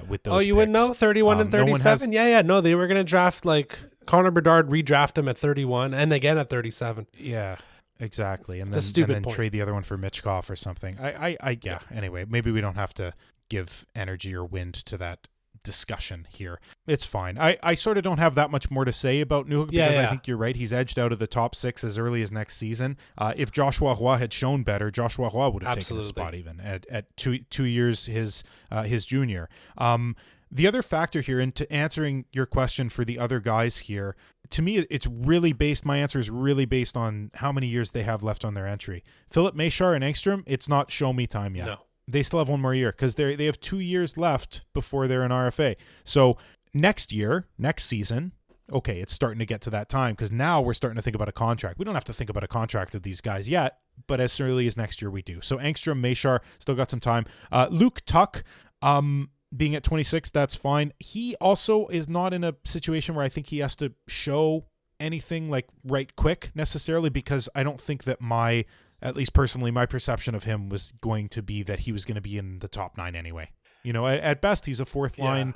with those you picks. wouldn't know? 31 and 37? No, they were going to draft like Connor Bedard, redraft him at 31 and again at 37. Yeah, exactly. And That's then, a stupid point. Trade the other one for Mitchkov or something. Yeah. Anyway, maybe we don't have to give energy or wind to that discussion here. It's fine. I sort of don't have that much more to say about Newhook because I think you're right. He's edged out of the top 6 as early as next season. If Joshua Roy had shown better, Joshua Roy would have taken his spot even at 2 years his junior. The other factor here, into answering your question for the other guys here, to me, it's really based. My answer is really based on how many years they have left on their entry. Philip Machar and Engstrom, it's not show me time yet. No. They still have 1 more year because they have 2 years left before they're an RFA. So next season, okay, it's starting to get to that time because now we're starting to think about a contract. We don't have to think about a contract with these guys yet, but as early as next year we do. So Engstrom, Machar, still got some time. Luke Tuck, being at 26, that's fine. He also is not in a situation where I think he has to show anything like right quick necessarily, because I don't think that at least personally, my perception of him was going to be that he was going to be in the top 9 anyway. You know, at best, he's a 4th line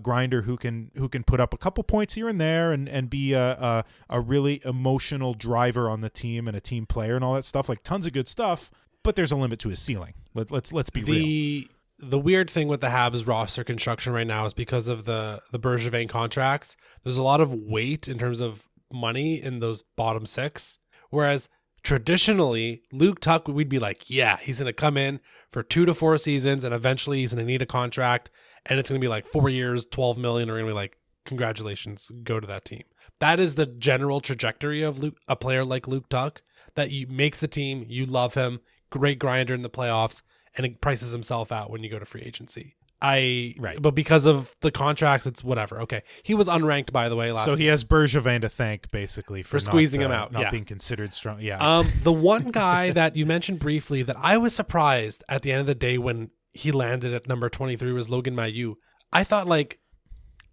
grinder who can put up a couple points here and there and be a really emotional driver on the team and a team player and all that stuff. Like tons of good stuff, but there's a limit to his ceiling. Let's be real. The weird thing with the Habs roster construction right now is because of the Bergevin contracts. There's a lot of weight in terms of money in those bottom 6, whereas traditionally, Luke Tuck, we'd be like, yeah, he's going to come in for 2 to 4 seasons and eventually he's going to need a contract and it's going to be like 4 years, 12 million. We're going to be like, congratulations, go to that team. That is the general trajectory of a player like Luke Tuck, that makes the team, you love him, great grinder in the playoffs, and it prices himself out when you go to free agency. But because of the contracts, it's whatever. Okay. He was unranked, by the way, last year. So he has Bergevin to thank, basically, for squeezing him out. Not being considered strong. Yeah. The one guy that you mentioned briefly that I was surprised at the end of the day when he landed at number 23 was Logan Mailloux. I thought, like,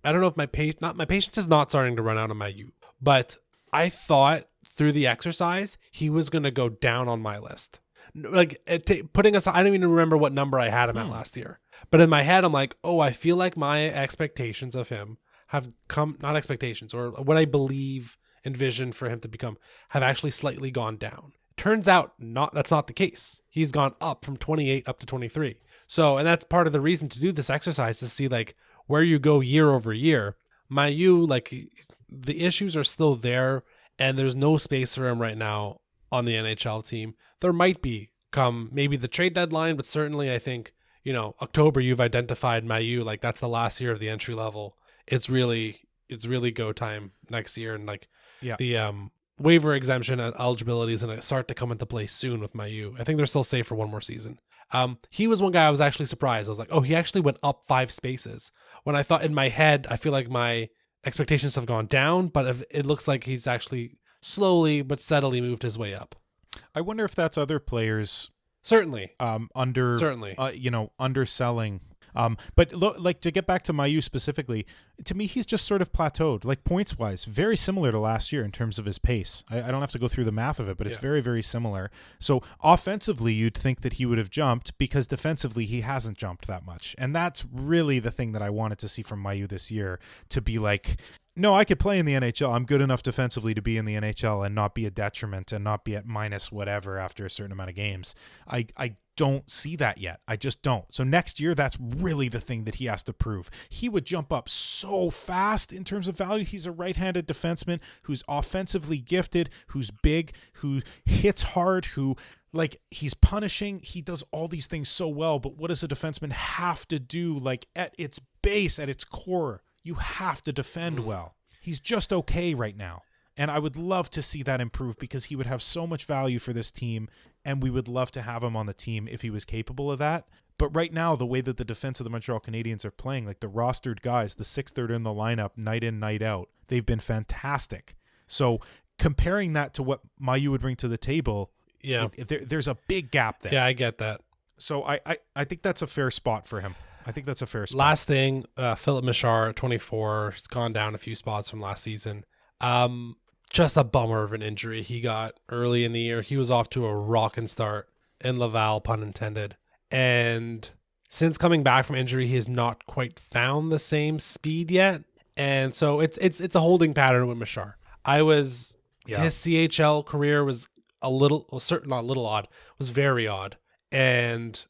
I don't know if my patience is not starting to run out on Mailloux, but I thought through the exercise, he was going to go down on my list. Like putting aside, I don't even remember what number I had him at last year, but in my head, I'm like, oh, I feel like my expectations of him have not expectations, or what I believe envisioned for him to become, have actually slightly gone down. Turns out that's not the case. He's gone up from 28 up to 23. So, and that's part of the reason to do this exercise, to see like where you go year over year. Mailloux, like the issues are still there and there's no space for him right now on the NHL team. There might be come maybe the trade deadline, but certainly I think, October, you've identified Mailloux, like that's the last year of the entry level. It's really it's really go time next year, and like Yeah. the waiver exemption eligibility is going to start to come into play soon with Mailloux. I think they're still safe for one more season. He was one guy I was actually surprised. I was like, oh, he actually went up 5 spaces. When I thought in my head, I feel like my expectations have gone down, but it looks like he's actually slowly but steadily moved his way up. I wonder if that's other players Certainly. underselling. But look, like, to get back to Mailloux specifically, to me, he's just sort of plateaued, like points wise, very similar to last year in terms of his pace. I don't have to go through the math of it, but it's very, very similar. So offensively, you'd think that he would have jumped, because defensively, he hasn't jumped that much. And that's really the thing that I wanted to see from Mailloux this year, to be like, no, I could play in the NHL. I'm good enough defensively to be in the NHL and not be a detriment and not be at minus whatever after a certain amount of games. I don't see that yet. I just don't. So next year, that's really the thing that he has to prove. He would jump up so fast in terms of value. He's a right-handed defenseman who's offensively gifted, who's big, who hits hard, who, like, he's punishing. He does all these things so well, but what does a defenseman have to do? Like, at its base, at its core, you have to defend well. He's just okay right now. And I would love to see that improve, because he would have so much value for this team, and we would love to have him on the team if he was capable of that. But right now, the way that the defense of the Montreal Canadiens are playing, like the rostered guys, the 6 that are in the lineup night in, night out, they've been fantastic. So comparing that to what Mailloux would bring to the table, there's a big gap there. Yeah, I get that. So I think that's a fair spot for him. I think that's a fair spot. Last thing, Philip Michard, 24, has gone down a few spots from last season. Just a bummer of an injury he got early in the year. He was off to a rockin' start in Laval, pun intended. And since coming back from injury, he has not quite found the same speed yet. And so it's a holding pattern with Michard. His CHL career was not a little odd, was very odd. And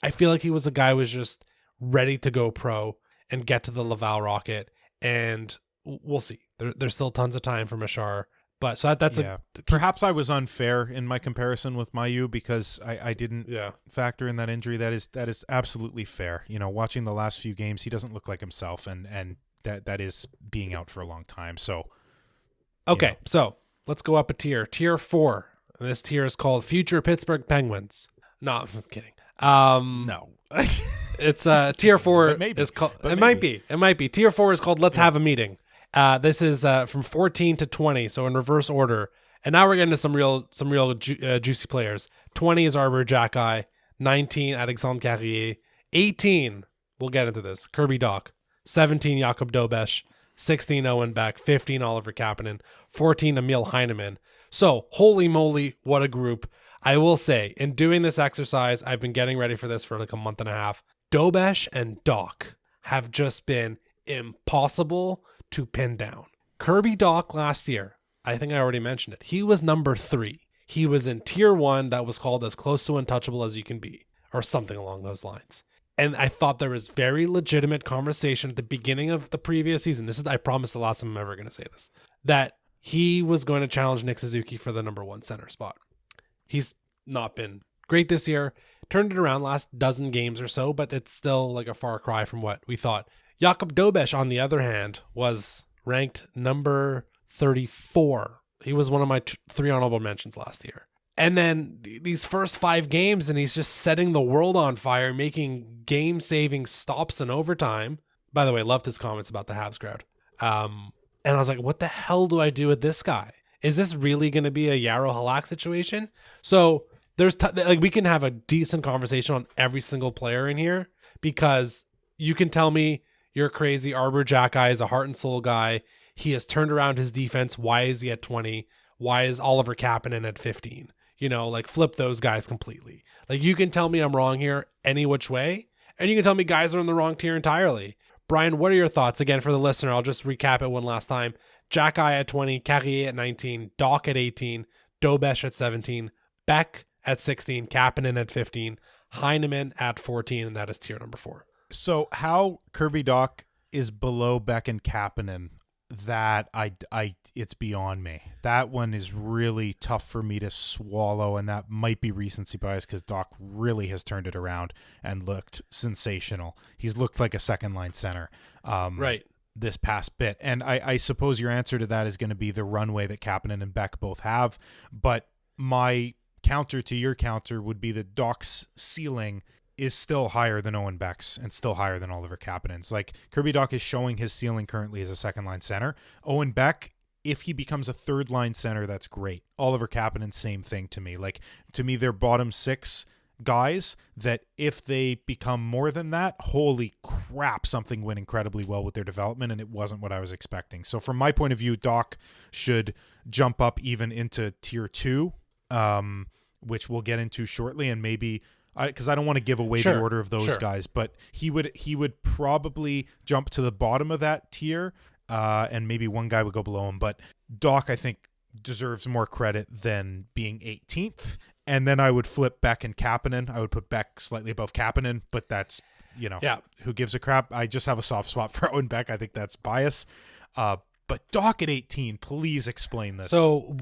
I feel like he was a guy who was just ready to go pro and get to the Laval Rocket. And we'll see. There's still tons of time for Michard, but so that's perhaps I was unfair in my comparison with Mailloux, because I didn't factor in that injury. That is absolutely fair. You know, watching the last few games, he doesn't look like himself, and that is being out for a long time. So okay, so let's go up a tier. Tier 4. And this tier is called Future Pittsburgh Penguins. No, I'm kidding. No. It's tier 4 maybe, is called. It might be. Tier 4 is called Let's Have a Meeting. This is from 14 to 20, so in reverse order. And now we're getting to some real juicy players. 20 is Arbor Jackeye, 19 Alexandre Carrier, 18, we'll get into this, Kirby Dach, 17 Jakob Dobesch, 16 Owen Beck, 15 Oliver Kapanen, 14 Emil Heineman. So holy moly, what a group. I will say, in doing this exercise, I've been getting ready for this for like a month and a half. Dobesch and Dach have just been impossible to pin down. Kirby Dach last year, I think I already mentioned it, he was number 3. He was in tier 1 that was called as close to untouchable as you can be, or something along those lines. And I thought there was very legitimate conversation at the beginning of the previous season. I promise the last time I'm ever going to say this, that he was going to challenge Nick Suzuki for the number 1 center spot. He's not been great this year. Turned it around last dozen games or so, but it's still like a far cry from what we thought. Jakob Dobesch, on the other hand, was ranked number 34. He was one of my 3 honorable mentions last year. And then these first 5 games, and he's just setting the world on fire, making game-saving stops in overtime. By the way, loved his comments about the Habs crowd. And I was like, what the hell do I do with this guy? Is this really going to be a Yarrow Halak situation? So there's we can have a decent conversation on every single player in here, because you can tell me you're crazy. Arbor Jackeye is a heart and soul guy. He has turned around his defense. Why is he at 20? Why is Oliver Kapanen at 15? You know, like, flip those guys completely. Like, you can tell me I'm wrong here any which way, and you can tell me guys are in the wrong tier entirely. Brian, what are your thoughts? Again, for the listener, I'll just recap it one last time. Jackeye at 20, Carrier at 19, Dach at 18, Dobesch at 17, Beck at 16, Kapanen at 15, Heineman at 14, and that is tier number 4. So how Kirby Dach is below Beck and Kapanen, that it's beyond me. That one is really tough for me to swallow, and that might be recency bias, because Dach really has turned it around and looked sensational. He's looked like a second line center. Right. this past bit. And I suppose your answer to that is going to be the runway that Kapanen and Beck both have. But my counter to your counter would be that Doc's ceiling is still higher than Owen Beck's and still higher than Oliver Kapanen's. Like, Kirby Dach is showing his ceiling currently as a second-line center. Owen Beck, if he becomes a third-line center, that's great. Oliver Kapanen, same thing to me. Like, to me, they're bottom six guys that if they become more than that, holy crap, something went incredibly well with their development, and it wasn't what I was expecting. So from my point of view, Dach should jump up even into tier 2, which we'll get into shortly, and maybe because I don't want to give away the order of those guys, but he would probably jump to the bottom of that tier, and maybe one guy would go below him. But Dach, I think, deserves more credit than being 18th. And then I would flip Beck and Kapanen. I would put Beck slightly above Kapanen, but that's, who gives a crap? I just have a soft spot for Owen Beck. I think that's bias. But Dach at 18, please explain this. So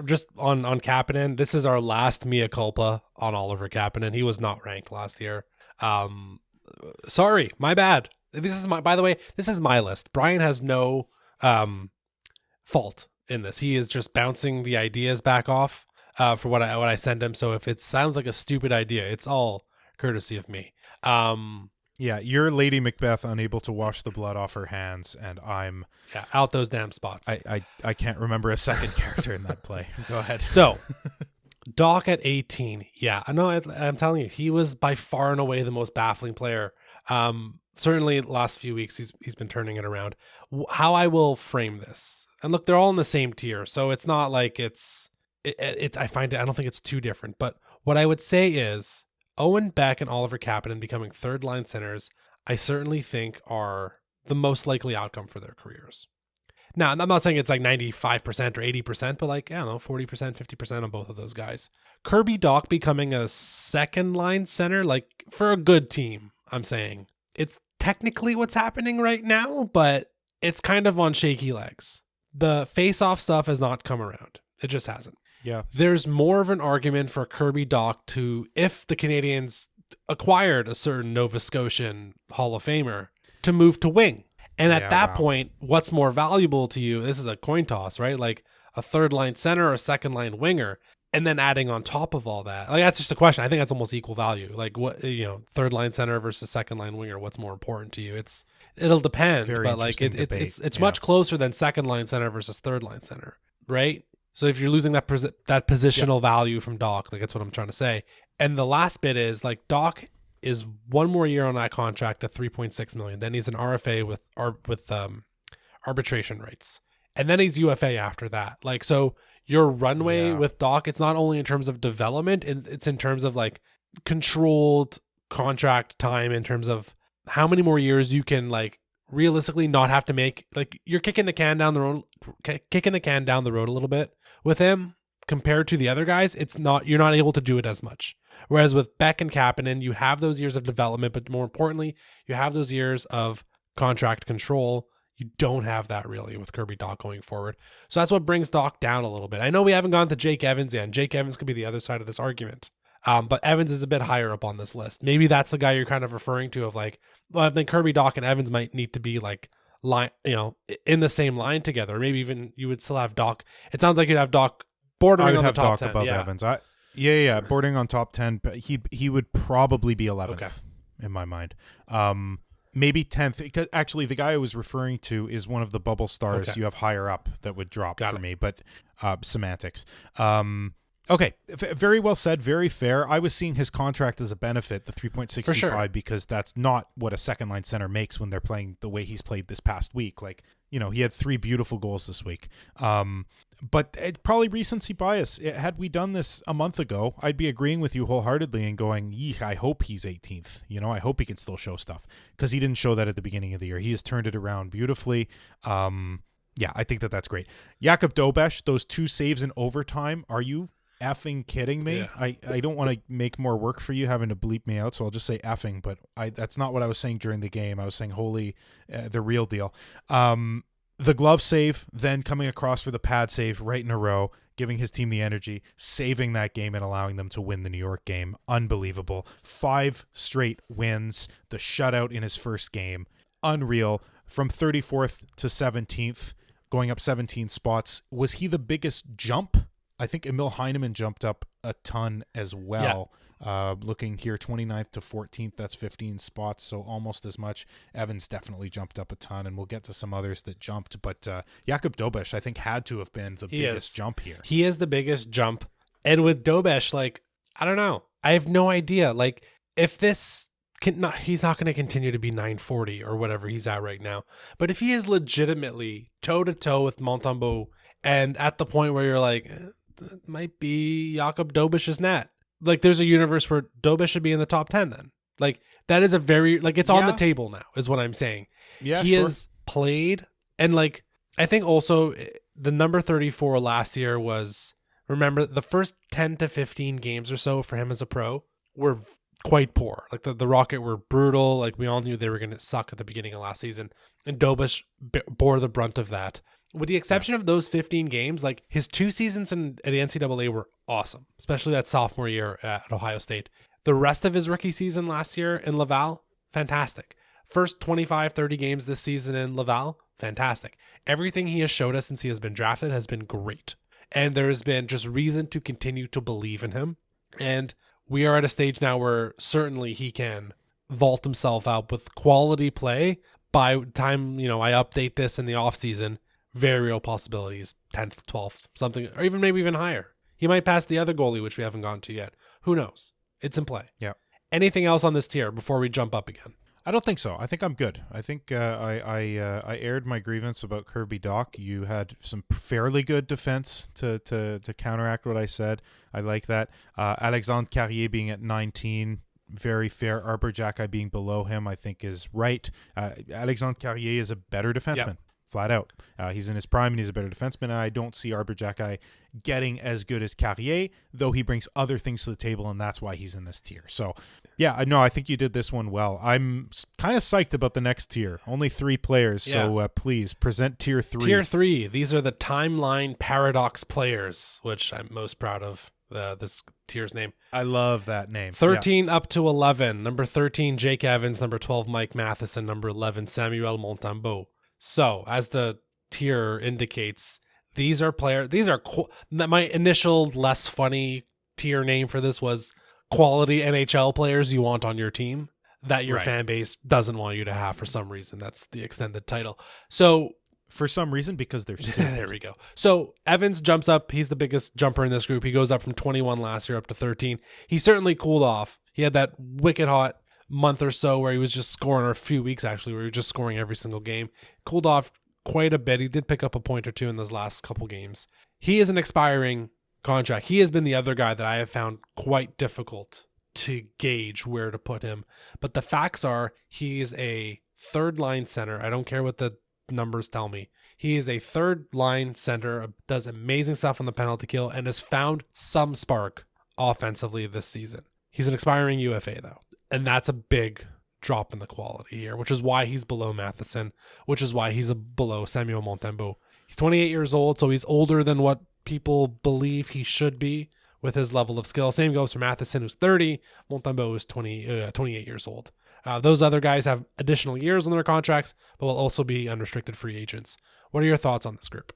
just on Kapanen, this is our last mea culpa on Oliver Kapanen. He was not ranked last year. Sorry, my bad. By the way, this is my list. Brian has no fault in this. He is just bouncing the ideas back off for what I send him. So if it sounds like a stupid idea, it's all courtesy of me. Yeah, you're Lady Macbeth, unable to wash the blood off her hands, and I'm out those damn spots. I can't remember a second character in that play. Go ahead. So, Dach at 18. Yeah, I know. I'm telling you, he was by far and away the most baffling player. Certainly, the last few weeks he's been turning it around. How I will frame this, and look, they're all in the same tier, so it's not like it's. I don't think it's too different. But what I would say is, Owen Beck and Oliver Kapanen becoming third line centers, I certainly think are the most likely outcome for their careers. Now, I'm not saying it's like 95% or 80%, but like, I don't know, 40%, 50% on both of those guys. Kirby Dach becoming a second line center, like for a good team, I'm saying. It's technically what's happening right now, but it's kind of on shaky legs. The face-off stuff has not come around. It just hasn't. Yeah. There's more of an argument for Kirby Dach to, if the Canadiens acquired a certain Nova Scotian Hall of Famer, to move to wing. And at that point, what's more valuable to you? This is a coin toss, right? Like a third line center or a second line winger, and then adding on top of all that. Like, that's just a question. I think that's almost equal value. Like, what, third line center versus second line winger, what's more important to you? It'll depend, but like it's much closer than second line center versus third line center, right? So if you're losing that positional value from Dach, like that's what I'm trying to say. And the last bit is like Dach is one more year on that contract at $3.6 million. Then he's an RFA with arbitration rights, and then he's UFA after that. Like, so your runway with Dach, it's not only in terms of development, it's in terms of like controlled contract time, in terms of how many more years you can like realistically not have to make. Like, you're kicking the can down the road a little bit with him compared to the other guys. You're not able to do it as much. Whereas with Beck and Kapanen, you have those years of development, but more importantly, you have those years of contract control. You don't have that really with Kirby Dach going forward. So that's what brings Dach down a little bit. I know we haven't gone to Jake Evans yet, and Jake Evans could be the other side of this argument. But Evans is a bit higher up on this list. Maybe that's the guy you're kind of referring to of like, well, I think Kirby Dach and Evans might need to be like in the same line together. Or maybe even you would still have Dach. It sounds like you'd have Dach bordering on the top 10. Above Evans. Bordering on top 10, but he would probably be 11th in my mind. Maybe 10th. Because actually, the guy I was referring to is one of the bubble stars you have higher up that would drop me, but semantics. Okay, very well said, very fair. I was seeing his contract as a benefit, the 3.65, because that's not what a second line center makes when they're playing the way he's played this past week. Like, he had 3 beautiful goals this week. But it probably recency bias. Had we done this a month ago, I'd be agreeing with you wholeheartedly and going, I hope he's 18th. I hope he can still show stuff, because he didn't show that at the beginning of the year. He has turned it around beautifully. Yeah, I think that's great. Jakub Dobesh, those 2 saves in overtime. Are you effing kidding me? Yeah. I don't want to make more work for you having to bleep me out, so I'll just say effing, but that's not what I was saying during the game. I was saying holy, the real deal. The glove save, then coming across for the pad save right in a row, giving his team the energy, saving that game and allowing them to win the New York game. Unbelievable. 5 straight wins, the shutout in his first game. Unreal. from 34th to 17th, going up 17 spots. Was he the biggest jump? I think Emil Heineman jumped up a ton as well. Looking here, 29th to 14th, that's 15 spots, so almost as much. Evans definitely jumped up a ton, and we'll get to some others that jumped. But Jakub Dobeš, I think, had to have been the biggest jump here. He is the biggest jump. And with Dobeš, like, I don't know. I have no idea. Like, if this... he's not going to continue to be 940 or whatever he's at right now. But if he is legitimately toe-to-toe with Montembeault and at the point where you're like... that might be Jakub Dobeš's net. Like, there's a universe where Dobeš should be in the top 10 then. Like, that is a very, like, it's on the table now, is what I'm saying. Yeah, he has played, and, like, I think also the number 34 last year was, remember, the first 10 to 15 games or so for him as a pro were quite poor. Like, the Rocket were brutal. Like, we all knew they were going to suck at the beginning of last season, and Dobeš bore the brunt of that. With the exception of those 15 games, like his 2 seasons at the NCAA were awesome, especially that sophomore year at Ohio State. The rest of his rookie season last year in Laval, fantastic. First 25, 30 games this season in Laval, fantastic. Everything he has showed us since he has been drafted has been great. And there has been just reason to continue to believe in him. And we are at a stage now where certainly he can vault himself out with quality play. By the time, I update this in the offseason, very real possibilities, 10th, 12th, something, or maybe even higher. He might pass the other goalie, which we haven't gone to yet. Who knows? It's in play. Yeah. Anything else on this tier before we jump up again? I don't think so. I think I'm good. I think I aired my grievance about Kirby Dach. You had some fairly good defense to counteract what I said. I like that. Alexandre Carrier being at 19, very fair. Arbor Xhekaj being below him, I think is right. Alexandre Carrier is a better defenseman. Yep. Flat out. He's in his prime and he's a better defenseman, and I don't see Arbor Xhekaj getting as good as Carrier, though he brings other things to the table, and that's why he's in this tier. So, yeah, no, I think you did this one well. I'm kind of psyched about the next tier. Only 3 players, so please present tier 3. Tier 3, these are the timeline paradox players, which I'm most proud of. This tier's name. I love that name. 13 up to 11. Number 13, Jake Evans. Number 12, Mike Matheson. Number 11, Samuel Montembeault. So, as the tier indicates, these are my initial less funny tier name for this was quality NHL players you want on your team that your fan base doesn't want you to have for some reason. That's the extended title. So, for some reason, because they're stupid. There we go. So, Evans jumps up. He's the biggest jumper in this group. He goes up from 21 last year up to 13. He certainly cooled off. He had that wicked hot month or so where he was just scoring, or a few weeks actually, where he was just scoring every single game. Cooled off quite a bit. He did pick up a point or two in those last couple games. He is an expiring contract. He has been the other guy that I have found quite difficult to gauge where to put him. But the facts are he is a third line center. I don't care what the numbers tell me. He is a third line center, does amazing stuff on the penalty kill, and has found some spark offensively this season. He's an expiring UFA though. And that's a big drop in the quality here, which is why he's below Matheson, which is why he's below Samuel Montembeault. He's 28 years old, so he's older than what people believe he should be with his level of skill. Same goes for Matheson, who's 30. Montembeault is 28 years old. Those other guys have additional years on their contracts, but will also be unrestricted free agents. What are your thoughts on this group?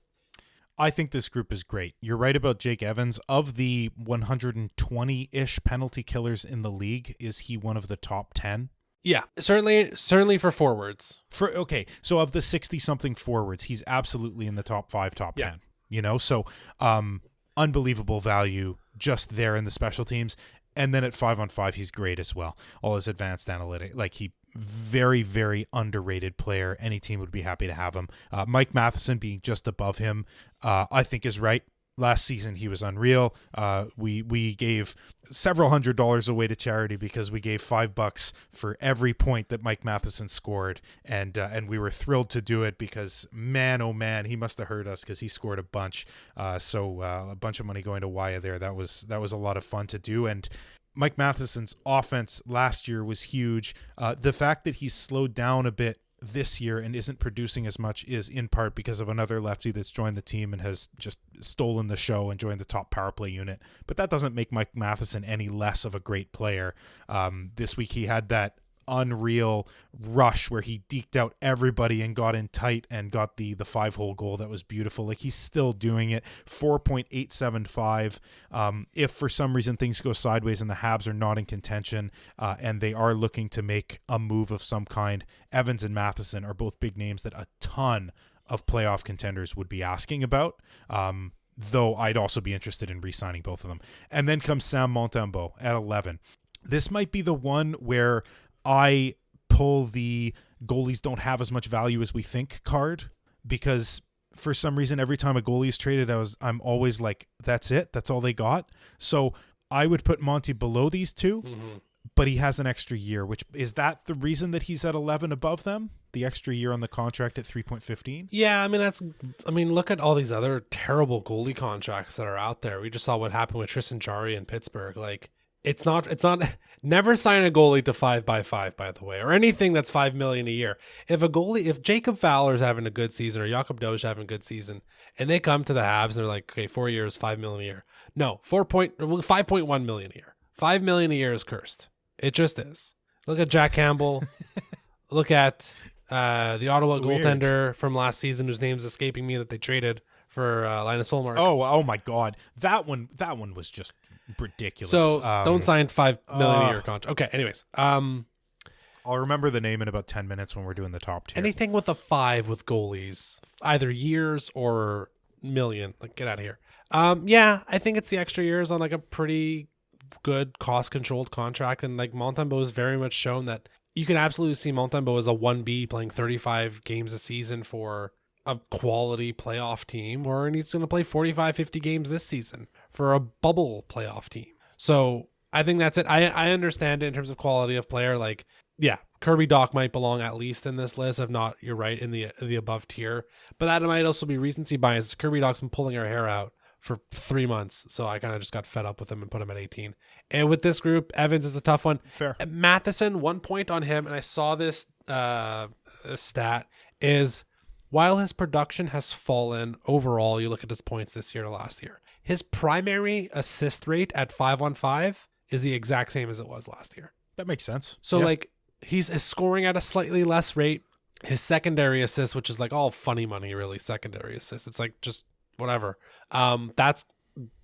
I think this group is great. You're right about Jake Evans. Of the 120-ish penalty killers in the league, is he one of the top 10? Yeah, certainly for forwards. So of the 60-something forwards, he's absolutely in the top 5, top 10. So unbelievable value just there in the special teams. And then at 5-on-5, he's great as well. All his advanced analytics, very, very underrated player. Any team would be happy to have him. Mike Matheson being just above him, I think is right. Last season, he was unreal. We gave several $100s away to charity because we gave $5 for every point that Mike Matheson scored, and we were thrilled to do it because man, oh man, he must have hurt us because he scored a bunch. So a bunch of money going to Waya there. That was a lot of fun to do. And Mike Matheson's offense last year was huge. The fact that he's slowed down a bit this year and isn't producing as much is in part because of another lefty that's joined the team and has just stolen the show and joined the top power play unit. But that doesn't make Mike Matheson any less of a great player. This week he had that unreal rush where he deked out everybody and got in tight and got the 5-hole goal. That was beautiful. Like, he's still doing it. 4.875. If for some reason things go sideways and the Habs are not in contention and they are looking to make a move of some kind, Evans and Matheson are both big names that a ton of playoff contenders would be asking about. Though I'd also be interested in re-signing both of them. And then comes Sam Montembeault at 11. This might be the one where I pull the goalies don't have as much value as we think card, because for some reason every time a goalie is traded, I'm always like, that's it? That's all they got? So I would put Monty below these two, but he has an extra year, which is that the reason that he's at 11 above them? The extra year on the contract at 3.15? Yeah, I mean, look at all these other terrible goalie contracts that are out there. We just saw what happened with Tristan Jarry in Pittsburgh. Like, it's not, never sign a goalie to 5x5, by the way, or anything that's $5 million a year. If Jacob Fowler's having a good season or Jakob Doge having a good season, and they come to the Habs and they're like, okay, 4 years, $5 million a year. No, 5.1 million a year. $5 million a year is cursed. It just is. Look at Jack Campbell. Look at the Ottawa goaltender from last season, whose name's escaping me, that they traded for Linus Ullmark. Oh my God, that one was just ridiculous. So don't sign $5 million a year contract. Okay, anyways, I'll remember the name in about 10 minutes when we're doing the top tier. Anything with a 5 with goalies, either years or million, like, get out of here. Yeah, I think it's the extra years on like a pretty good cost controlled contract, and like Montembeault has very much shown that you can absolutely see Montembeault as a 1B playing 35 games a season for a quality playoff team, or he's going to play 45, 50 games this season for a bubble playoff team. So I think that's it. I understand it in terms of quality of player. Like, yeah, Kirby Dach might belong at least in this list. If not, you're right, in the above tier. But that might also be recency bias. Kirby Dach's been pulling our hair out for 3 months, so I kind of just got fed up with him and put him at 18. And with this group, Evans is a tough one. Fair. Matheson, 1 point on him, and I saw this stat, is while his production has fallen overall, you look at his points this year to last year, his primary assist rate at 5-on-5 is the exact same as it was last year. That makes sense. So yeah. Like, he's scoring at a slightly less rate. His secondary assist, which is like all funny money, really, secondary assist, it's like just whatever. That's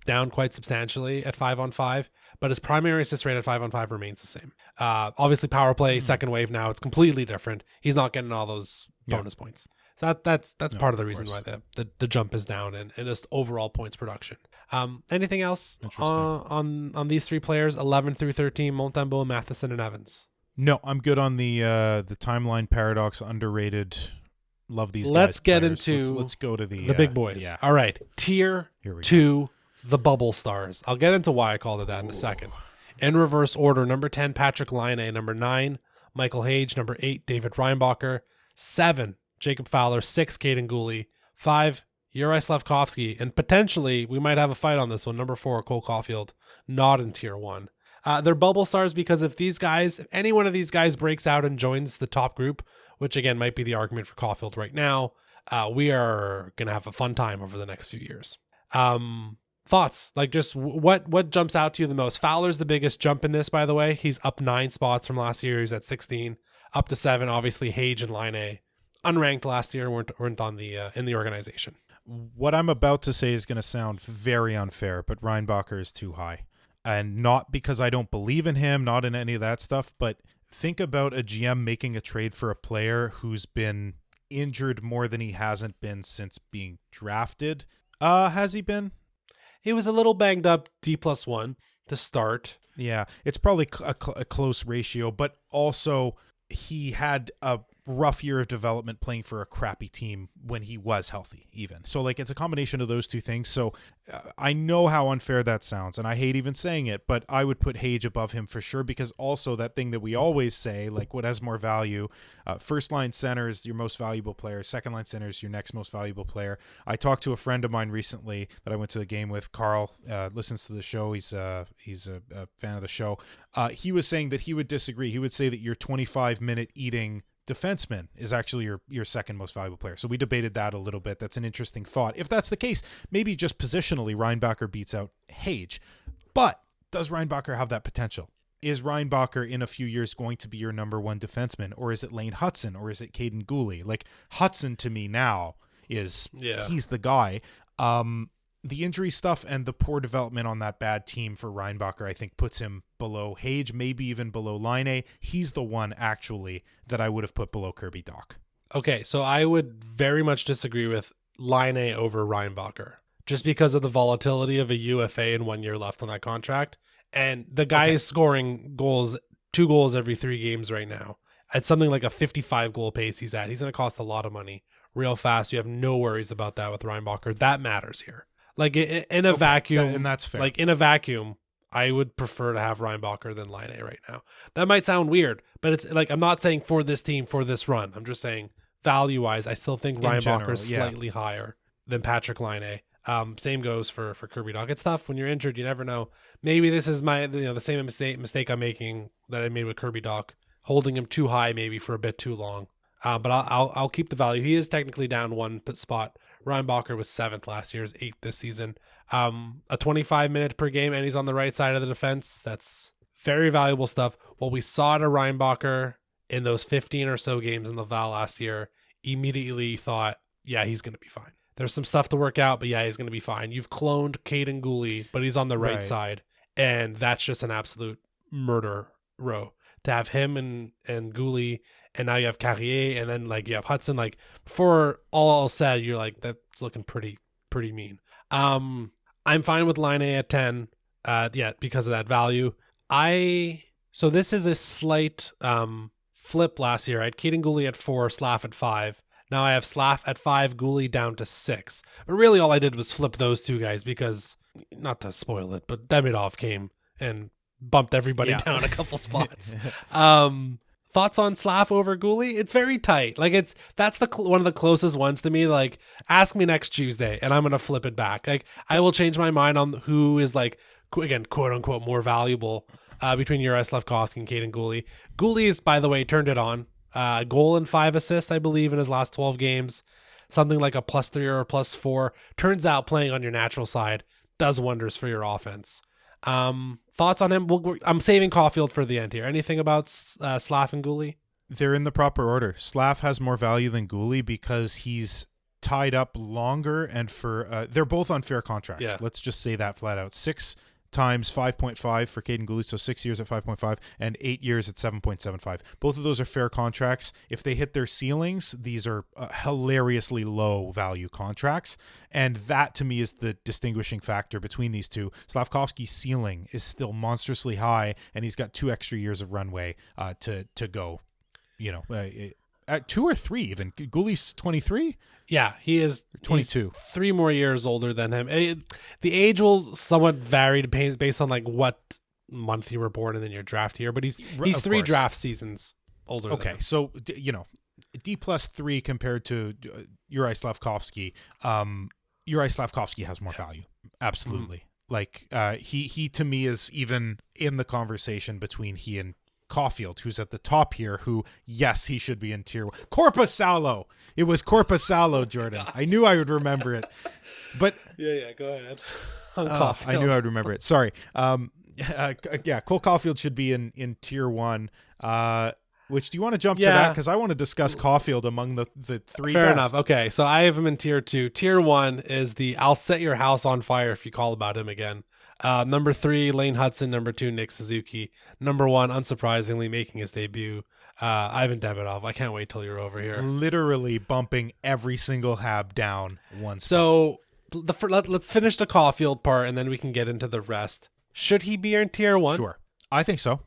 down quite substantially at 5-on-5, but his primary assist rate at 5-on-5 remains the same. Obviously power play, second wave now, it's completely different. He's not getting all those bonus points. So that's part of the reason why the jump is down and just overall points production. Anything else on these three players, 11 through 13, Montembeault, Matheson, and Evans? No, I'm good on the timeline paradox, underrated. Love these Let's guys. Let's go to the big boys. Yeah. All right. Tier 2, the bubble stars. I'll get into why I called it that in a second. In reverse order, number 10, Patrick Laine. Number 9, Michael Hage. Number 8, David Reinbacher. 7, Jacob Fowler. 6, Caden Gooley. 5, Juraj Slafkovsky. And potentially, we might have a fight on this one. Number 4, Cole Caulfield. Not in tier 1. They're bubble stars because if any one of these guys breaks out and joins the top group, which again might be the argument for Caulfield right now, we are going to have a fun time over the next few years. Thoughts? Like, just what jumps out to you the most? Fowler's the biggest jump in this, by the way. He's up 9 spots from last year. He's at 16, up to 7. Obviously, Hage and Laine, unranked last year, weren't on the in the organization. What I'm about to say is going to sound very unfair, but Reinbacher is too high. And not because I don't believe in him, not in any of that stuff, but think about a GM making a trade for a player who's been injured more than he hasn't been since being drafted. Has he been? He was a little banged up, D+1 to start. Yeah, it's probably a close ratio, but also he had a rough year of development playing for a crappy team when he was healthy even. So like, it's a combination of those two things. So I know how unfair that sounds and I hate even saying it, but I would put Hage above him for sure, because also that thing that we always say, like, what has more value? First line center is your most valuable player. Second line center is your next most valuable player. I talked to a friend of mine recently that I went to the game with. Carl listens to the show. He's a fan of the show. He was saying that he would disagree. He would say that your 25-minute eating defenseman is actually your second most valuable player. So we debated that a little bit. That's an interesting thought. If that's the case, maybe just positionally Reinbacher beats out Hage. But does Reinbacher have that potential? is Reinbacher in a few years going to be your number one defenseman, or is it Lane Hudson, or is it Caden Gooley? Like Hudson to me now is he's the guy. The injury stuff and the poor development on that bad team for Reinbacher, I think, puts him below Hage, maybe even below Laine. He's the one actually that I would have put below Kirby Dach. Okay, so I would very much disagree with Laine over Reinbacher, just because of the volatility of a UFA and 1 year left on that contract. And the guy is scoring goals, 2 goals every 3 games right now. At something like a 55 goal pace he's at. He's going to cost a lot of money real fast. You have no worries about that with Reinbacher. That matters here. Like in a vacuum, and that's fair. Like in a vacuum, I would prefer to have Reinbacher than Laine right now. That might sound weird, but it's like, I'm not saying for this team, for this run. I'm just saying value-wise, I still think Reinbacher is slightly higher than Patrick Laine. Same goes for Kirby Dach. It's tough when you're injured. You never know. Maybe this is the same mistake I'm making that I made with Kirby Dach, holding him too high maybe for a bit too long. But I'll keep the value. He is technically down 1 spot. Reinbacher was 7th last year, is 8th this season. A 25 minutes per game, and he's on the right side of the defense. That's very valuable stuff. What we saw to Reinbacher in those 15 or so games in the Val last year, immediately thought, yeah, he's going to be fine. There's some stuff to work out, but yeah, he's going to be fine. You've cloned Caden Gooley, but he's on the right side, and that's just an absolute murder row. To have him and Gooley, and now you have Carrier, and then like you have Hudson. Like before all said, you're like, that's looking pretty mean. I'm fine with Laine at 10. Because of that value. So this is a slight flip last year. I had Caden Gooley at 4, Slav at 5. Now I have Slav at 5, Gooley down to 6. But really all I did was flip those two guys because, not to spoil it, but Demidov came and bumped everybody down a couple spots. Thoughts on Slav over Gooley? It's very tight. Like that's one of the closest ones to me. Like ask me next Tuesday and I'm going to flip it back. Like I will change my mind on who is like, again, quote unquote, more valuable between Juraj Slafkovsky and Caden Gooley. Gooley's, by the way, turned it on. Goal and 5 assists, I believe, in his last 12 games. Something like a +3 or a +4. Turns out playing on your natural side does wonders for your offense. Thoughts on him? I'm saving Caulfield for the end here. Anything about Slav and Gooley? They're in the proper order. Slav has more value than Gooley because he's tied up longer, and they're both on fair contracts. Yeah. Let's just say that flat out. 6 times 5.5 for Caden Gooley, so 6 years at 5.5 and 8 years at 7.75. Both of those are fair contracts. If they hit their ceilings, these are hilariously low value contracts, and that to me is the distinguishing factor between these two. Slafkovsky's ceiling is still monstrously high, and he's got 2 extra years of runway to go. At 2 or 3 even. Gooley's 23. Yeah, he is 22. 3 more years older than him. The age will somewhat vary based on like what month you were born and then your draft year, but he's 3 draft seasons older than him. So D+3 compared to Juraj Slafkovsky. Juraj Slafkovsky has more value. Absolutely. Mm-hmm. He to me is even in the conversation between he and Caulfield, who's at the top here, who, yes, he should be in tier 1. Korpisalo. It was Korpisalo, Jordan. I knew I would remember it. But yeah, go ahead. I knew I would remember it. Sorry. Cole Caulfield should be in tier 1. Which, do you want to jump to that? Because I want to discuss Caulfield among the 3 Fair best. enough. Okay, so I have him in tier 2. Tier 1 is the I'll set your house on fire if you call about him again. Number 3, Lane Hudson. Number 2, Nick Suzuki. Number 1, unsurprisingly, making his debut, Ivan Demidov. I can't wait till you're over here. Literally bumping every single Hab down one spot. So let's finish the Caulfield part, and then we can get into the rest. Should he be in tier 1? Sure. I think so.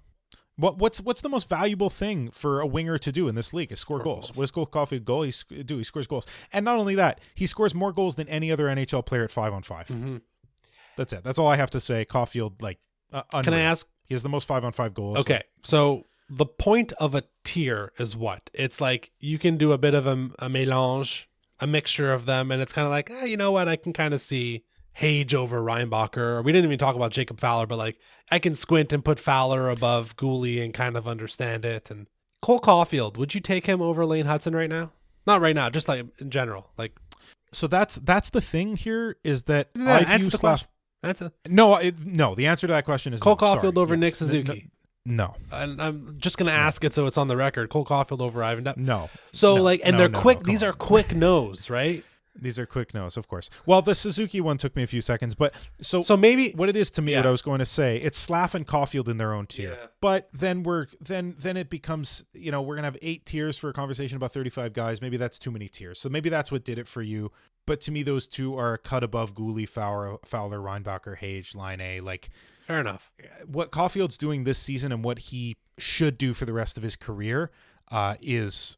What's the most valuable thing for a winger to do in this league is score goals. What does Cole Caulfield goal? He scores goals. And not only that, he scores more goals than any other NHL player at 5-on-5. Mm-hmm. That's it. That's all I have to say. Caulfield, Can I ask? He has the most 5-on-5 goals. Okay, so the point of a tier is what? It's like you can do a bit of a mélange, a mixture of them, and it's kind of like, you know what? I can kind of see Hage over Reinbacher. We didn't even talk about Jacob Fowler, but like I can squint and put Fowler above Gooley and kind of understand it. And Cole Caulfield, would you take him over Lane Hudson right now? Not right now, just like in general. Like, so that's the thing here is that I view Slav. No. The answer to that question is Cole Caulfield over Nick Suzuki. No. And I'm just going to ask it so it's on the record. Cole Caulfield over Ivan Demidov. No. So No. like, and No, they're no, quick. no, These come are on. quick no's, right? These are quick no's, of course. Well, the Suzuki one took me a few seconds, but so maybe what it is to me, yeah. what I was going to say, it's Slav and Caulfield in their own tier. Yeah. But then then it becomes, we're going to have 8 tiers for a conversation about 35 guys. Maybe that's too many tiers. So maybe that's what did it for you. But to me, those two are a cut above Gooley, Fowler, Reinbacher, Hage, Line A. Like, fair enough. What Caulfield's doing this season and what he should do for the rest of his career is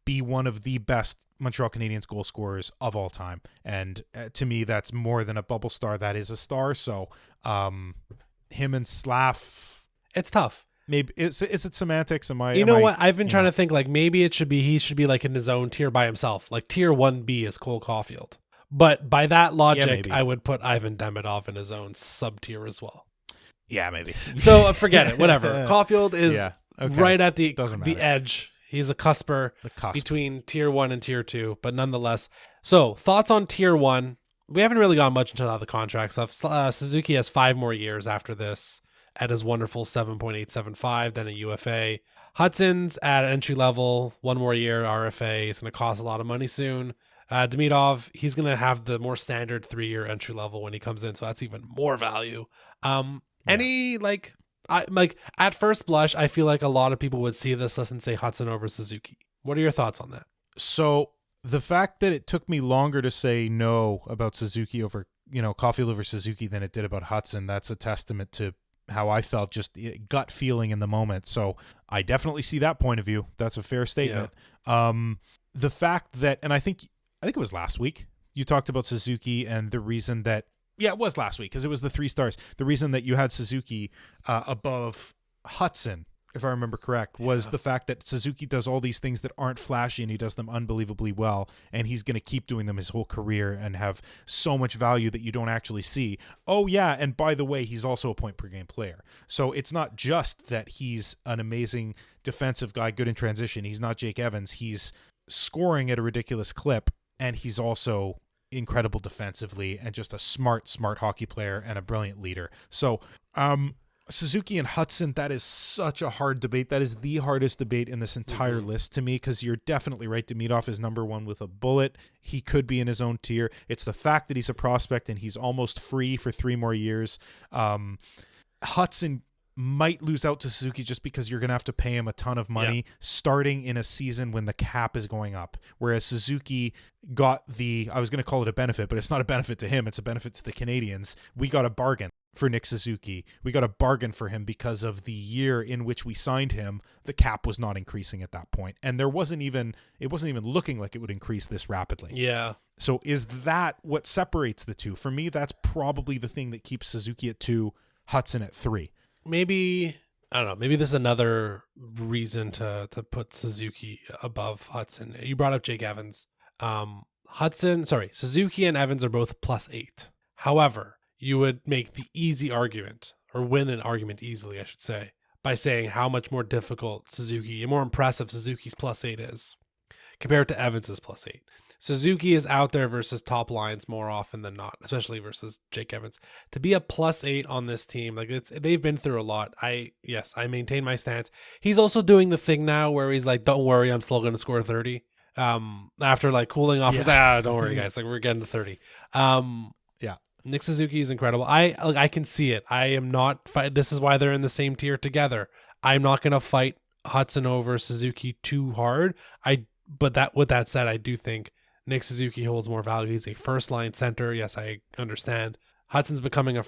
be one of the best Montreal Canadiens goal scorers of all time. And to me, that's more than a bubble star. That is a star. So him and Slav, it's tough. Maybe is it semantics? What? I've been trying to think like maybe he should be like in his own tier by himself. Like tier 1B is Cole Caulfield. But by that logic, I would put Ivan Demidov in his own sub tier as well. Yeah, maybe. So forget it. Whatever. Caulfield is right at the edge. He's a cusper between tier 1 and tier 2, but nonetheless. So thoughts on tier 1? We haven't really gone much into the contract stuff. Suzuki has 5 more years after this at his wonderful 7.875, then a UFA. Hudson's at entry level, 1 more year RFA. It's going to cost a lot of money soon. Demidov, he's going to have the more standard 3-year entry level when he comes in, so that's even more value. At first blush, I feel like a lot of people would see this list and say Hudson over Suzuki. What are your thoughts on that? So the fact that it took me longer to say no about Suzuki over, Caulfield over Suzuki than it did about Hudson, that's a testament to how I felt, just gut feeling in the moment. So I definitely see that point of view. That's a fair statement. Yeah. The fact that, and I think it was last week, you talked about Suzuki and the reason that, it was last week because it was the 3 stars. The reason that you had Suzuki above Hudson, if I remember correct, was the fact that Suzuki does all these things that aren't flashy and he does them unbelievably well, and he's going to keep doing them his whole career and have so much value that you don't actually see. Oh yeah, and by the way, he's also a point per game player. So it's not just that he's an amazing defensive guy, good in transition. He's not Jake Evans. He's scoring at a ridiculous clip, and he's also incredible defensively and just a smart hockey player and a brilliant leader. So Suzuki and Hudson, that is such a hard debate. That is the hardest debate in this entire list to me, because you're definitely right. Demidov is number 1 with a bullet. He could be in his own tier. It's the fact that he's a prospect and he's almost free for 3 more years. Hudson might lose out to Suzuki just because you're going to have to pay him a ton of money starting in a season when the cap is going up. Whereas Suzuki got I was going to call it a benefit, but it's not a benefit to him. It's a benefit to the Canadiens. We got a bargain for Nick Suzuki. We got a bargain for him because of the year in which we signed him. The cap was not increasing at that point. And it wasn't even looking like it would increase this rapidly. Yeah. So is that what separates the two? For me, that's probably the thing that keeps Suzuki at 2, Hudson at 3. Maybe, I don't know, maybe this is another reason to put Suzuki above Hudson. You brought up Jake Evans. Suzuki and Evans are both +8. However, you would make the easy argument, or win an argument easily, I should say, by saying how much more difficult Suzuki and more impressive Suzuki's +8 is compared to Evans's +8. Suzuki is out there versus top lines more often than not, especially versus Jake Evans. To be a +8 on this team, they've been through a lot. I maintain my stance. He's also doing the thing now where he's like, "Don't worry, I'm still going to score 30." After cooling off, he's like, "Don't worry, guys, we're getting to 30." Nick Suzuki is incredible. I can see it. I am not. This is why they're in the same tier together. I'm not going to fight Hudson over Suzuki too hard. But with that said, I do think Nick Suzuki holds more value. He's a first-line center. Yes, I understand. Hudson's becoming a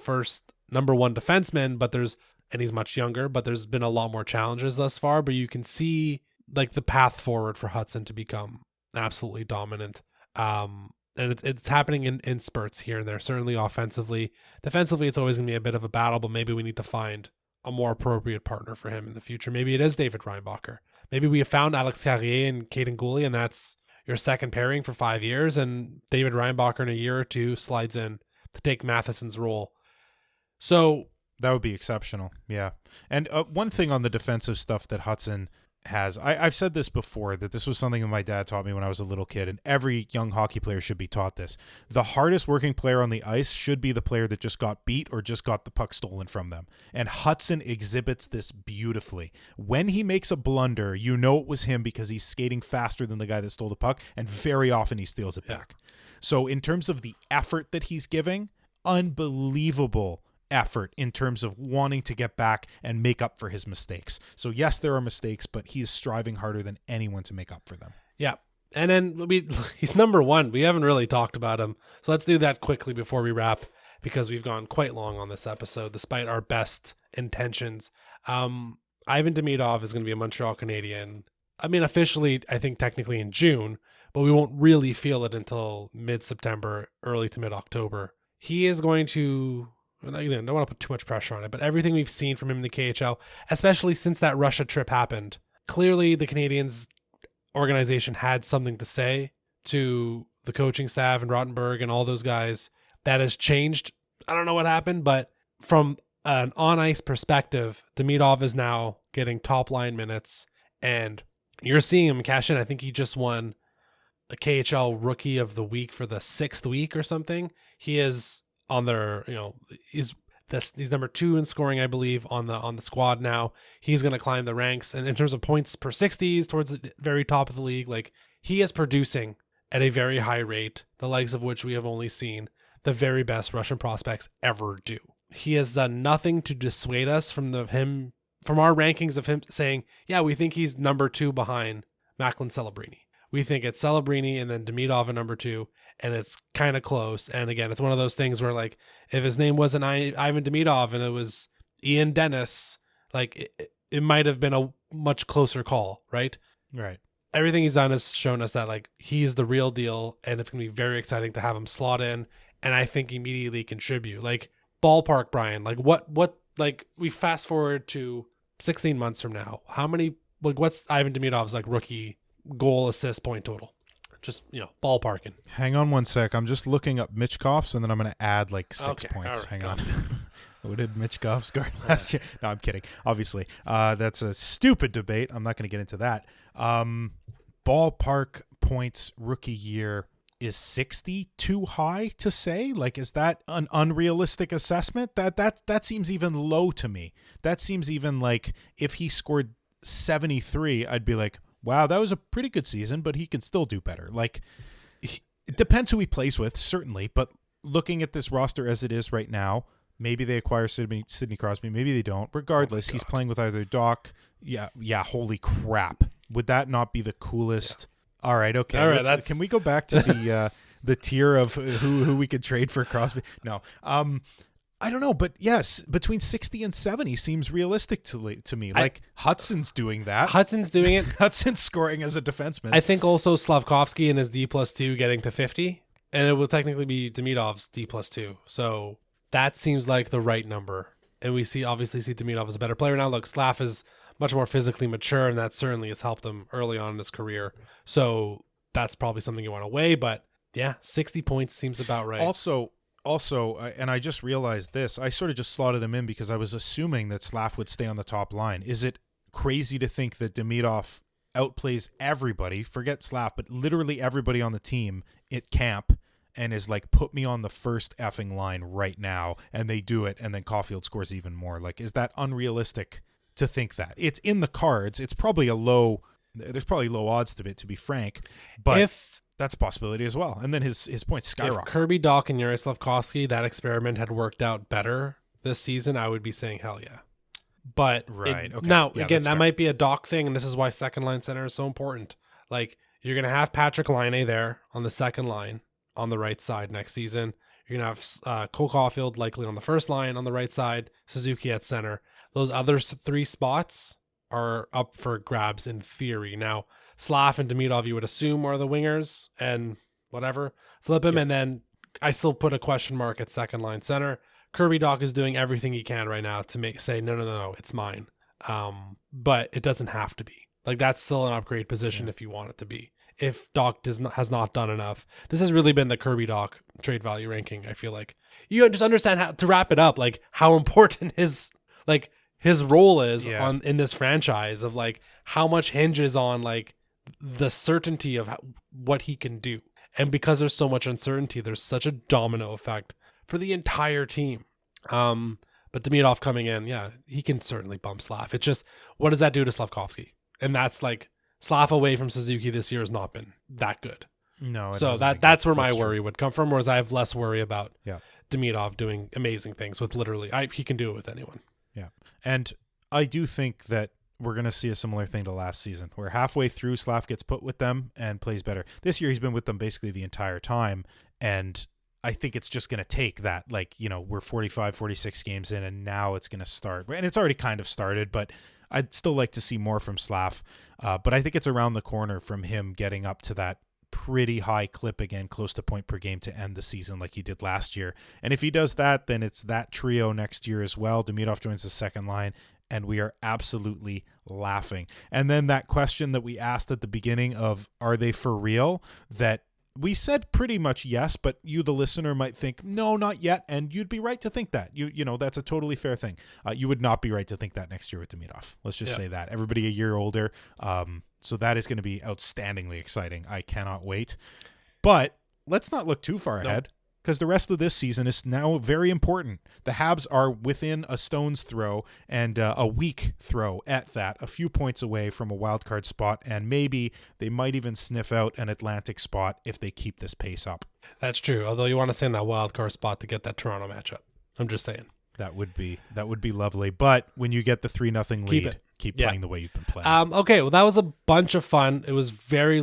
number 1 defenseman, and he's much younger, but there's been a lot more challenges thus far. But you can see the path forward for Hudson to become absolutely dominant. And it's happening in spurts here and there, certainly offensively. Defensively, it's always going to be a bit of a battle, but maybe we need to find a more appropriate partner for him in the future. Maybe it is David Reinbacher. Maybe we have found Alex Carrier and Caden Gooley, and that's your second pairing for 5 years, and David Reinbacher in a year or 2 slides in to take Matheson's role. So that would be exceptional. Yeah. And one thing on the defensive stuff that Hudson I've said this before, that this was something that my dad taught me when I was a little kid, and every young hockey player should be taught this. The hardest working player on the ice should be the player that just got beat or just got the puck stolen from them. And Hudson exhibits this beautifully. When he makes a blunder, you know it was him because he's skating faster than the guy that stole the puck, and very often he steals it back. So in terms of the effort that he's giving, unbelievable effort in terms of wanting to get back and make up for his mistakes. So yes, there are mistakes, but he is striving harder than anyone to make up for them. Yeah. And then he's number 1. We haven't really talked about him. So let's do that quickly before we wrap, because we've gone quite long on this episode, despite our best intentions. Ivan Demidov is going to be a Montreal Canadien. I mean, officially, I think technically in June, but we won't really feel it until mid-September, early to mid-October. He is going to... I don't want to put too much pressure on it, but everything we've seen from him in the KHL, especially since that Russia trip happened, clearly the Canadiens organization had something to say to the coaching staff and Rottenberg and all those guys. That has changed. I don't know what happened, but from an on-ice perspective, Demidov is now getting top-line minutes, and you're seeing him cash in. I think he just won a KHL Rookie of the Week for the 6th week or something. He is... on their, he's number 2 in scoring, I believe, on the squad now. He's going to climb the ranks, and in terms of points per 60, he's towards the very top of the league. Like, he is producing at a very high rate, the likes of which we have only seen the very best Russian prospects ever do. He has done nothing to dissuade us from our rankings of him saying, yeah, we think he's number 2 behind Macklin Celebrini. We think it's Celebrini and then Demidov at number 2, and it's kind of close. And again, it's one of those things where, like, if his name wasn't Ivan Demidov and it was Ian Dennis, like, it might have been a much closer call, right? Right. Everything he's done has shown us that, like, he's the real deal, and it's going to be very exciting to have him slot in, and I think immediately contribute. Like, ballpark, Brian, like, what, like, we fast forward to 16 months from now, how many, like, what's Ivan Demidov's, like, rookie goal, assist, point total? Just, ballparking. Hang on one sec. I'm just looking up Michkov's, and then I'm going to add like 6 points. Right, hang on. What did Michkov score last year? No, I'm kidding. Obviously. That's a stupid debate. I'm not going to get into that. Ballpark points rookie year. Is 60 too high to say? Like, is that an unrealistic assessment? That seems even low to me. That seems even like if he scored 73, I'd be like, wow, that was a pretty good season, but he can still do better. Like, it depends who he plays with, certainly, but looking at this roster as it is right now, maybe they acquire Sidney Crosby, maybe they don't. Regardless, he's playing with either Doc. Yeah, holy crap. Would that not be the coolest? Yeah. All right, okay. All right, can we go back to the tier of who we could trade for Crosby? No. I don't know, but yes, between 60 and 70 seems realistic to me. Like, Hudson's doing that. Hudson's doing it. Hudson's scoring as a defenseman. I think also Slavkovsky and his D+2 getting to 50, and it will technically be Demidov's D+2. So that seems like the right number. And we obviously see Demidov as a better player now. Look, Slav is much more physically mature, and that certainly has helped him early on in his career. So that's probably something you want to weigh. But yeah, 60 points seems about right. Also, and I just realized this, I sort of just slotted him in because I was assuming that Slav would stay on the top line. Is it crazy to think that Demidov outplays everybody, forget Slav, but literally everybody on the team at camp, and is like, put me on the first effing line right now, and they do it, and then Caulfield scores even more? Like, is that unrealistic to think that? It's in the cards. It's probably there's probably low odds to it, to be frank, but that's a possibility as well. And then his points skyrocket. If Kirby Dach and Yuri Slavkovsky, that experiment had worked out better this season, I would be saying hell yeah. But right. Okay. Now, yeah, again, that fair. might be a Dach thing, and this is why second line center is so important. Like, you're going to have Patrick Laine there on the second line on the right side next season. You're going to have Cole Caulfield likely on the first line on the right side, Suzuki at center. Those other 3 spots are up for grabs in theory. Now, Slav and Demidov, you would assume, are the wingers, and whatever. Flip him, and then I still put a question mark at second line center. Kirby Dach is doing everything he can right now to say, no, it's mine. But it doesn't have to be. Like, that's still an upgrade position if you want it to be. If Dach has not done enough. This has really been the Kirby Dach trade value ranking, I feel like. You just understand how to wrap it up, like, how important his his role is Yeah. in this franchise, of like how much hinges on like the certainty of what he can do. And because there's so much uncertainty, there's such a domino effect for the entire team. But Demidov coming in, yeah, he can certainly bump Slav. It's just, what does that do to Slavkovsky? And that's like, Slav away from Suzuki this year has not been that good. No. So that's where my worry would come from, whereas I have less worry about Demidov doing amazing things with literally, he can do it with anyone. Yeah. And I do think that we're going to see a similar thing to last season, where halfway through Slav gets put with them and plays better. This year he's been with them basically the entire time, and I think it's just going to take that, like, you know, we're 45, 46 games in, and now it's going to start. And it's already kind of started, but I'd still like to see more from Slav. But I think it's around the corner from him getting up to that pretty high clip again, close to point per game to end the season like he did last year. And if he does that, then it's that trio next year as well. Demidov joins the second line, and we are absolutely laughing. And then that question that we asked at the beginning of, are they for real? That we said pretty much yes, but you, the listener, might think, no, not yet. And you'd be right to think that. You know, that's a totally fair thing. You would not be right to think that next year with Demidov. Let's just say that. Everybody a year older. So that is going to be outstandingly exciting. I cannot wait. But let's not look too far ahead, because the rest of this season is now very important. The Habs are within a stone's throw and a week throw at that, a few points away from a wild card spot, and maybe they might even sniff out an Atlantic spot if they keep this pace up. That's true, although you want to stay in that wild card spot to get that Toronto matchup. I'm just saying. That would be lovely. But when you get the 3-0 lead, keep playing the way you've been playing. Okay, well, that was a bunch of fun. It was very,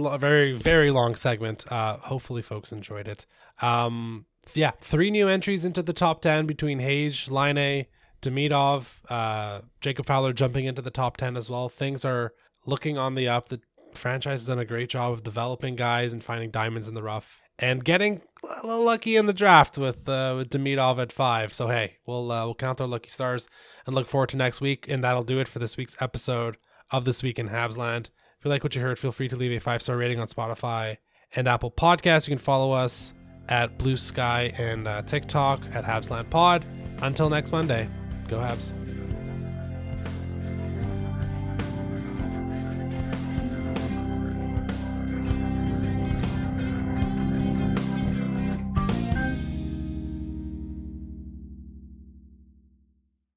very long segment. Hopefully folks enjoyed it. 3 new entries into the top 10 between Hage, Laine, Demidov, Jacob Fowler jumping into the top 10 as well. Things are looking on the up. The franchise has done a great job of developing guys and finding diamonds in the rough and getting a little lucky in the draft with Demidov at 5. So hey, we'll count our lucky stars and look forward to next week. And that'll do it for this week's episode of This Week in Habsland. If you like what you heard, feel free to leave a 5-star rating on Spotify and Apple Podcasts. You can follow us at Blue Sky and TikTok at Habsland Pod. Until next Monday, go Habs.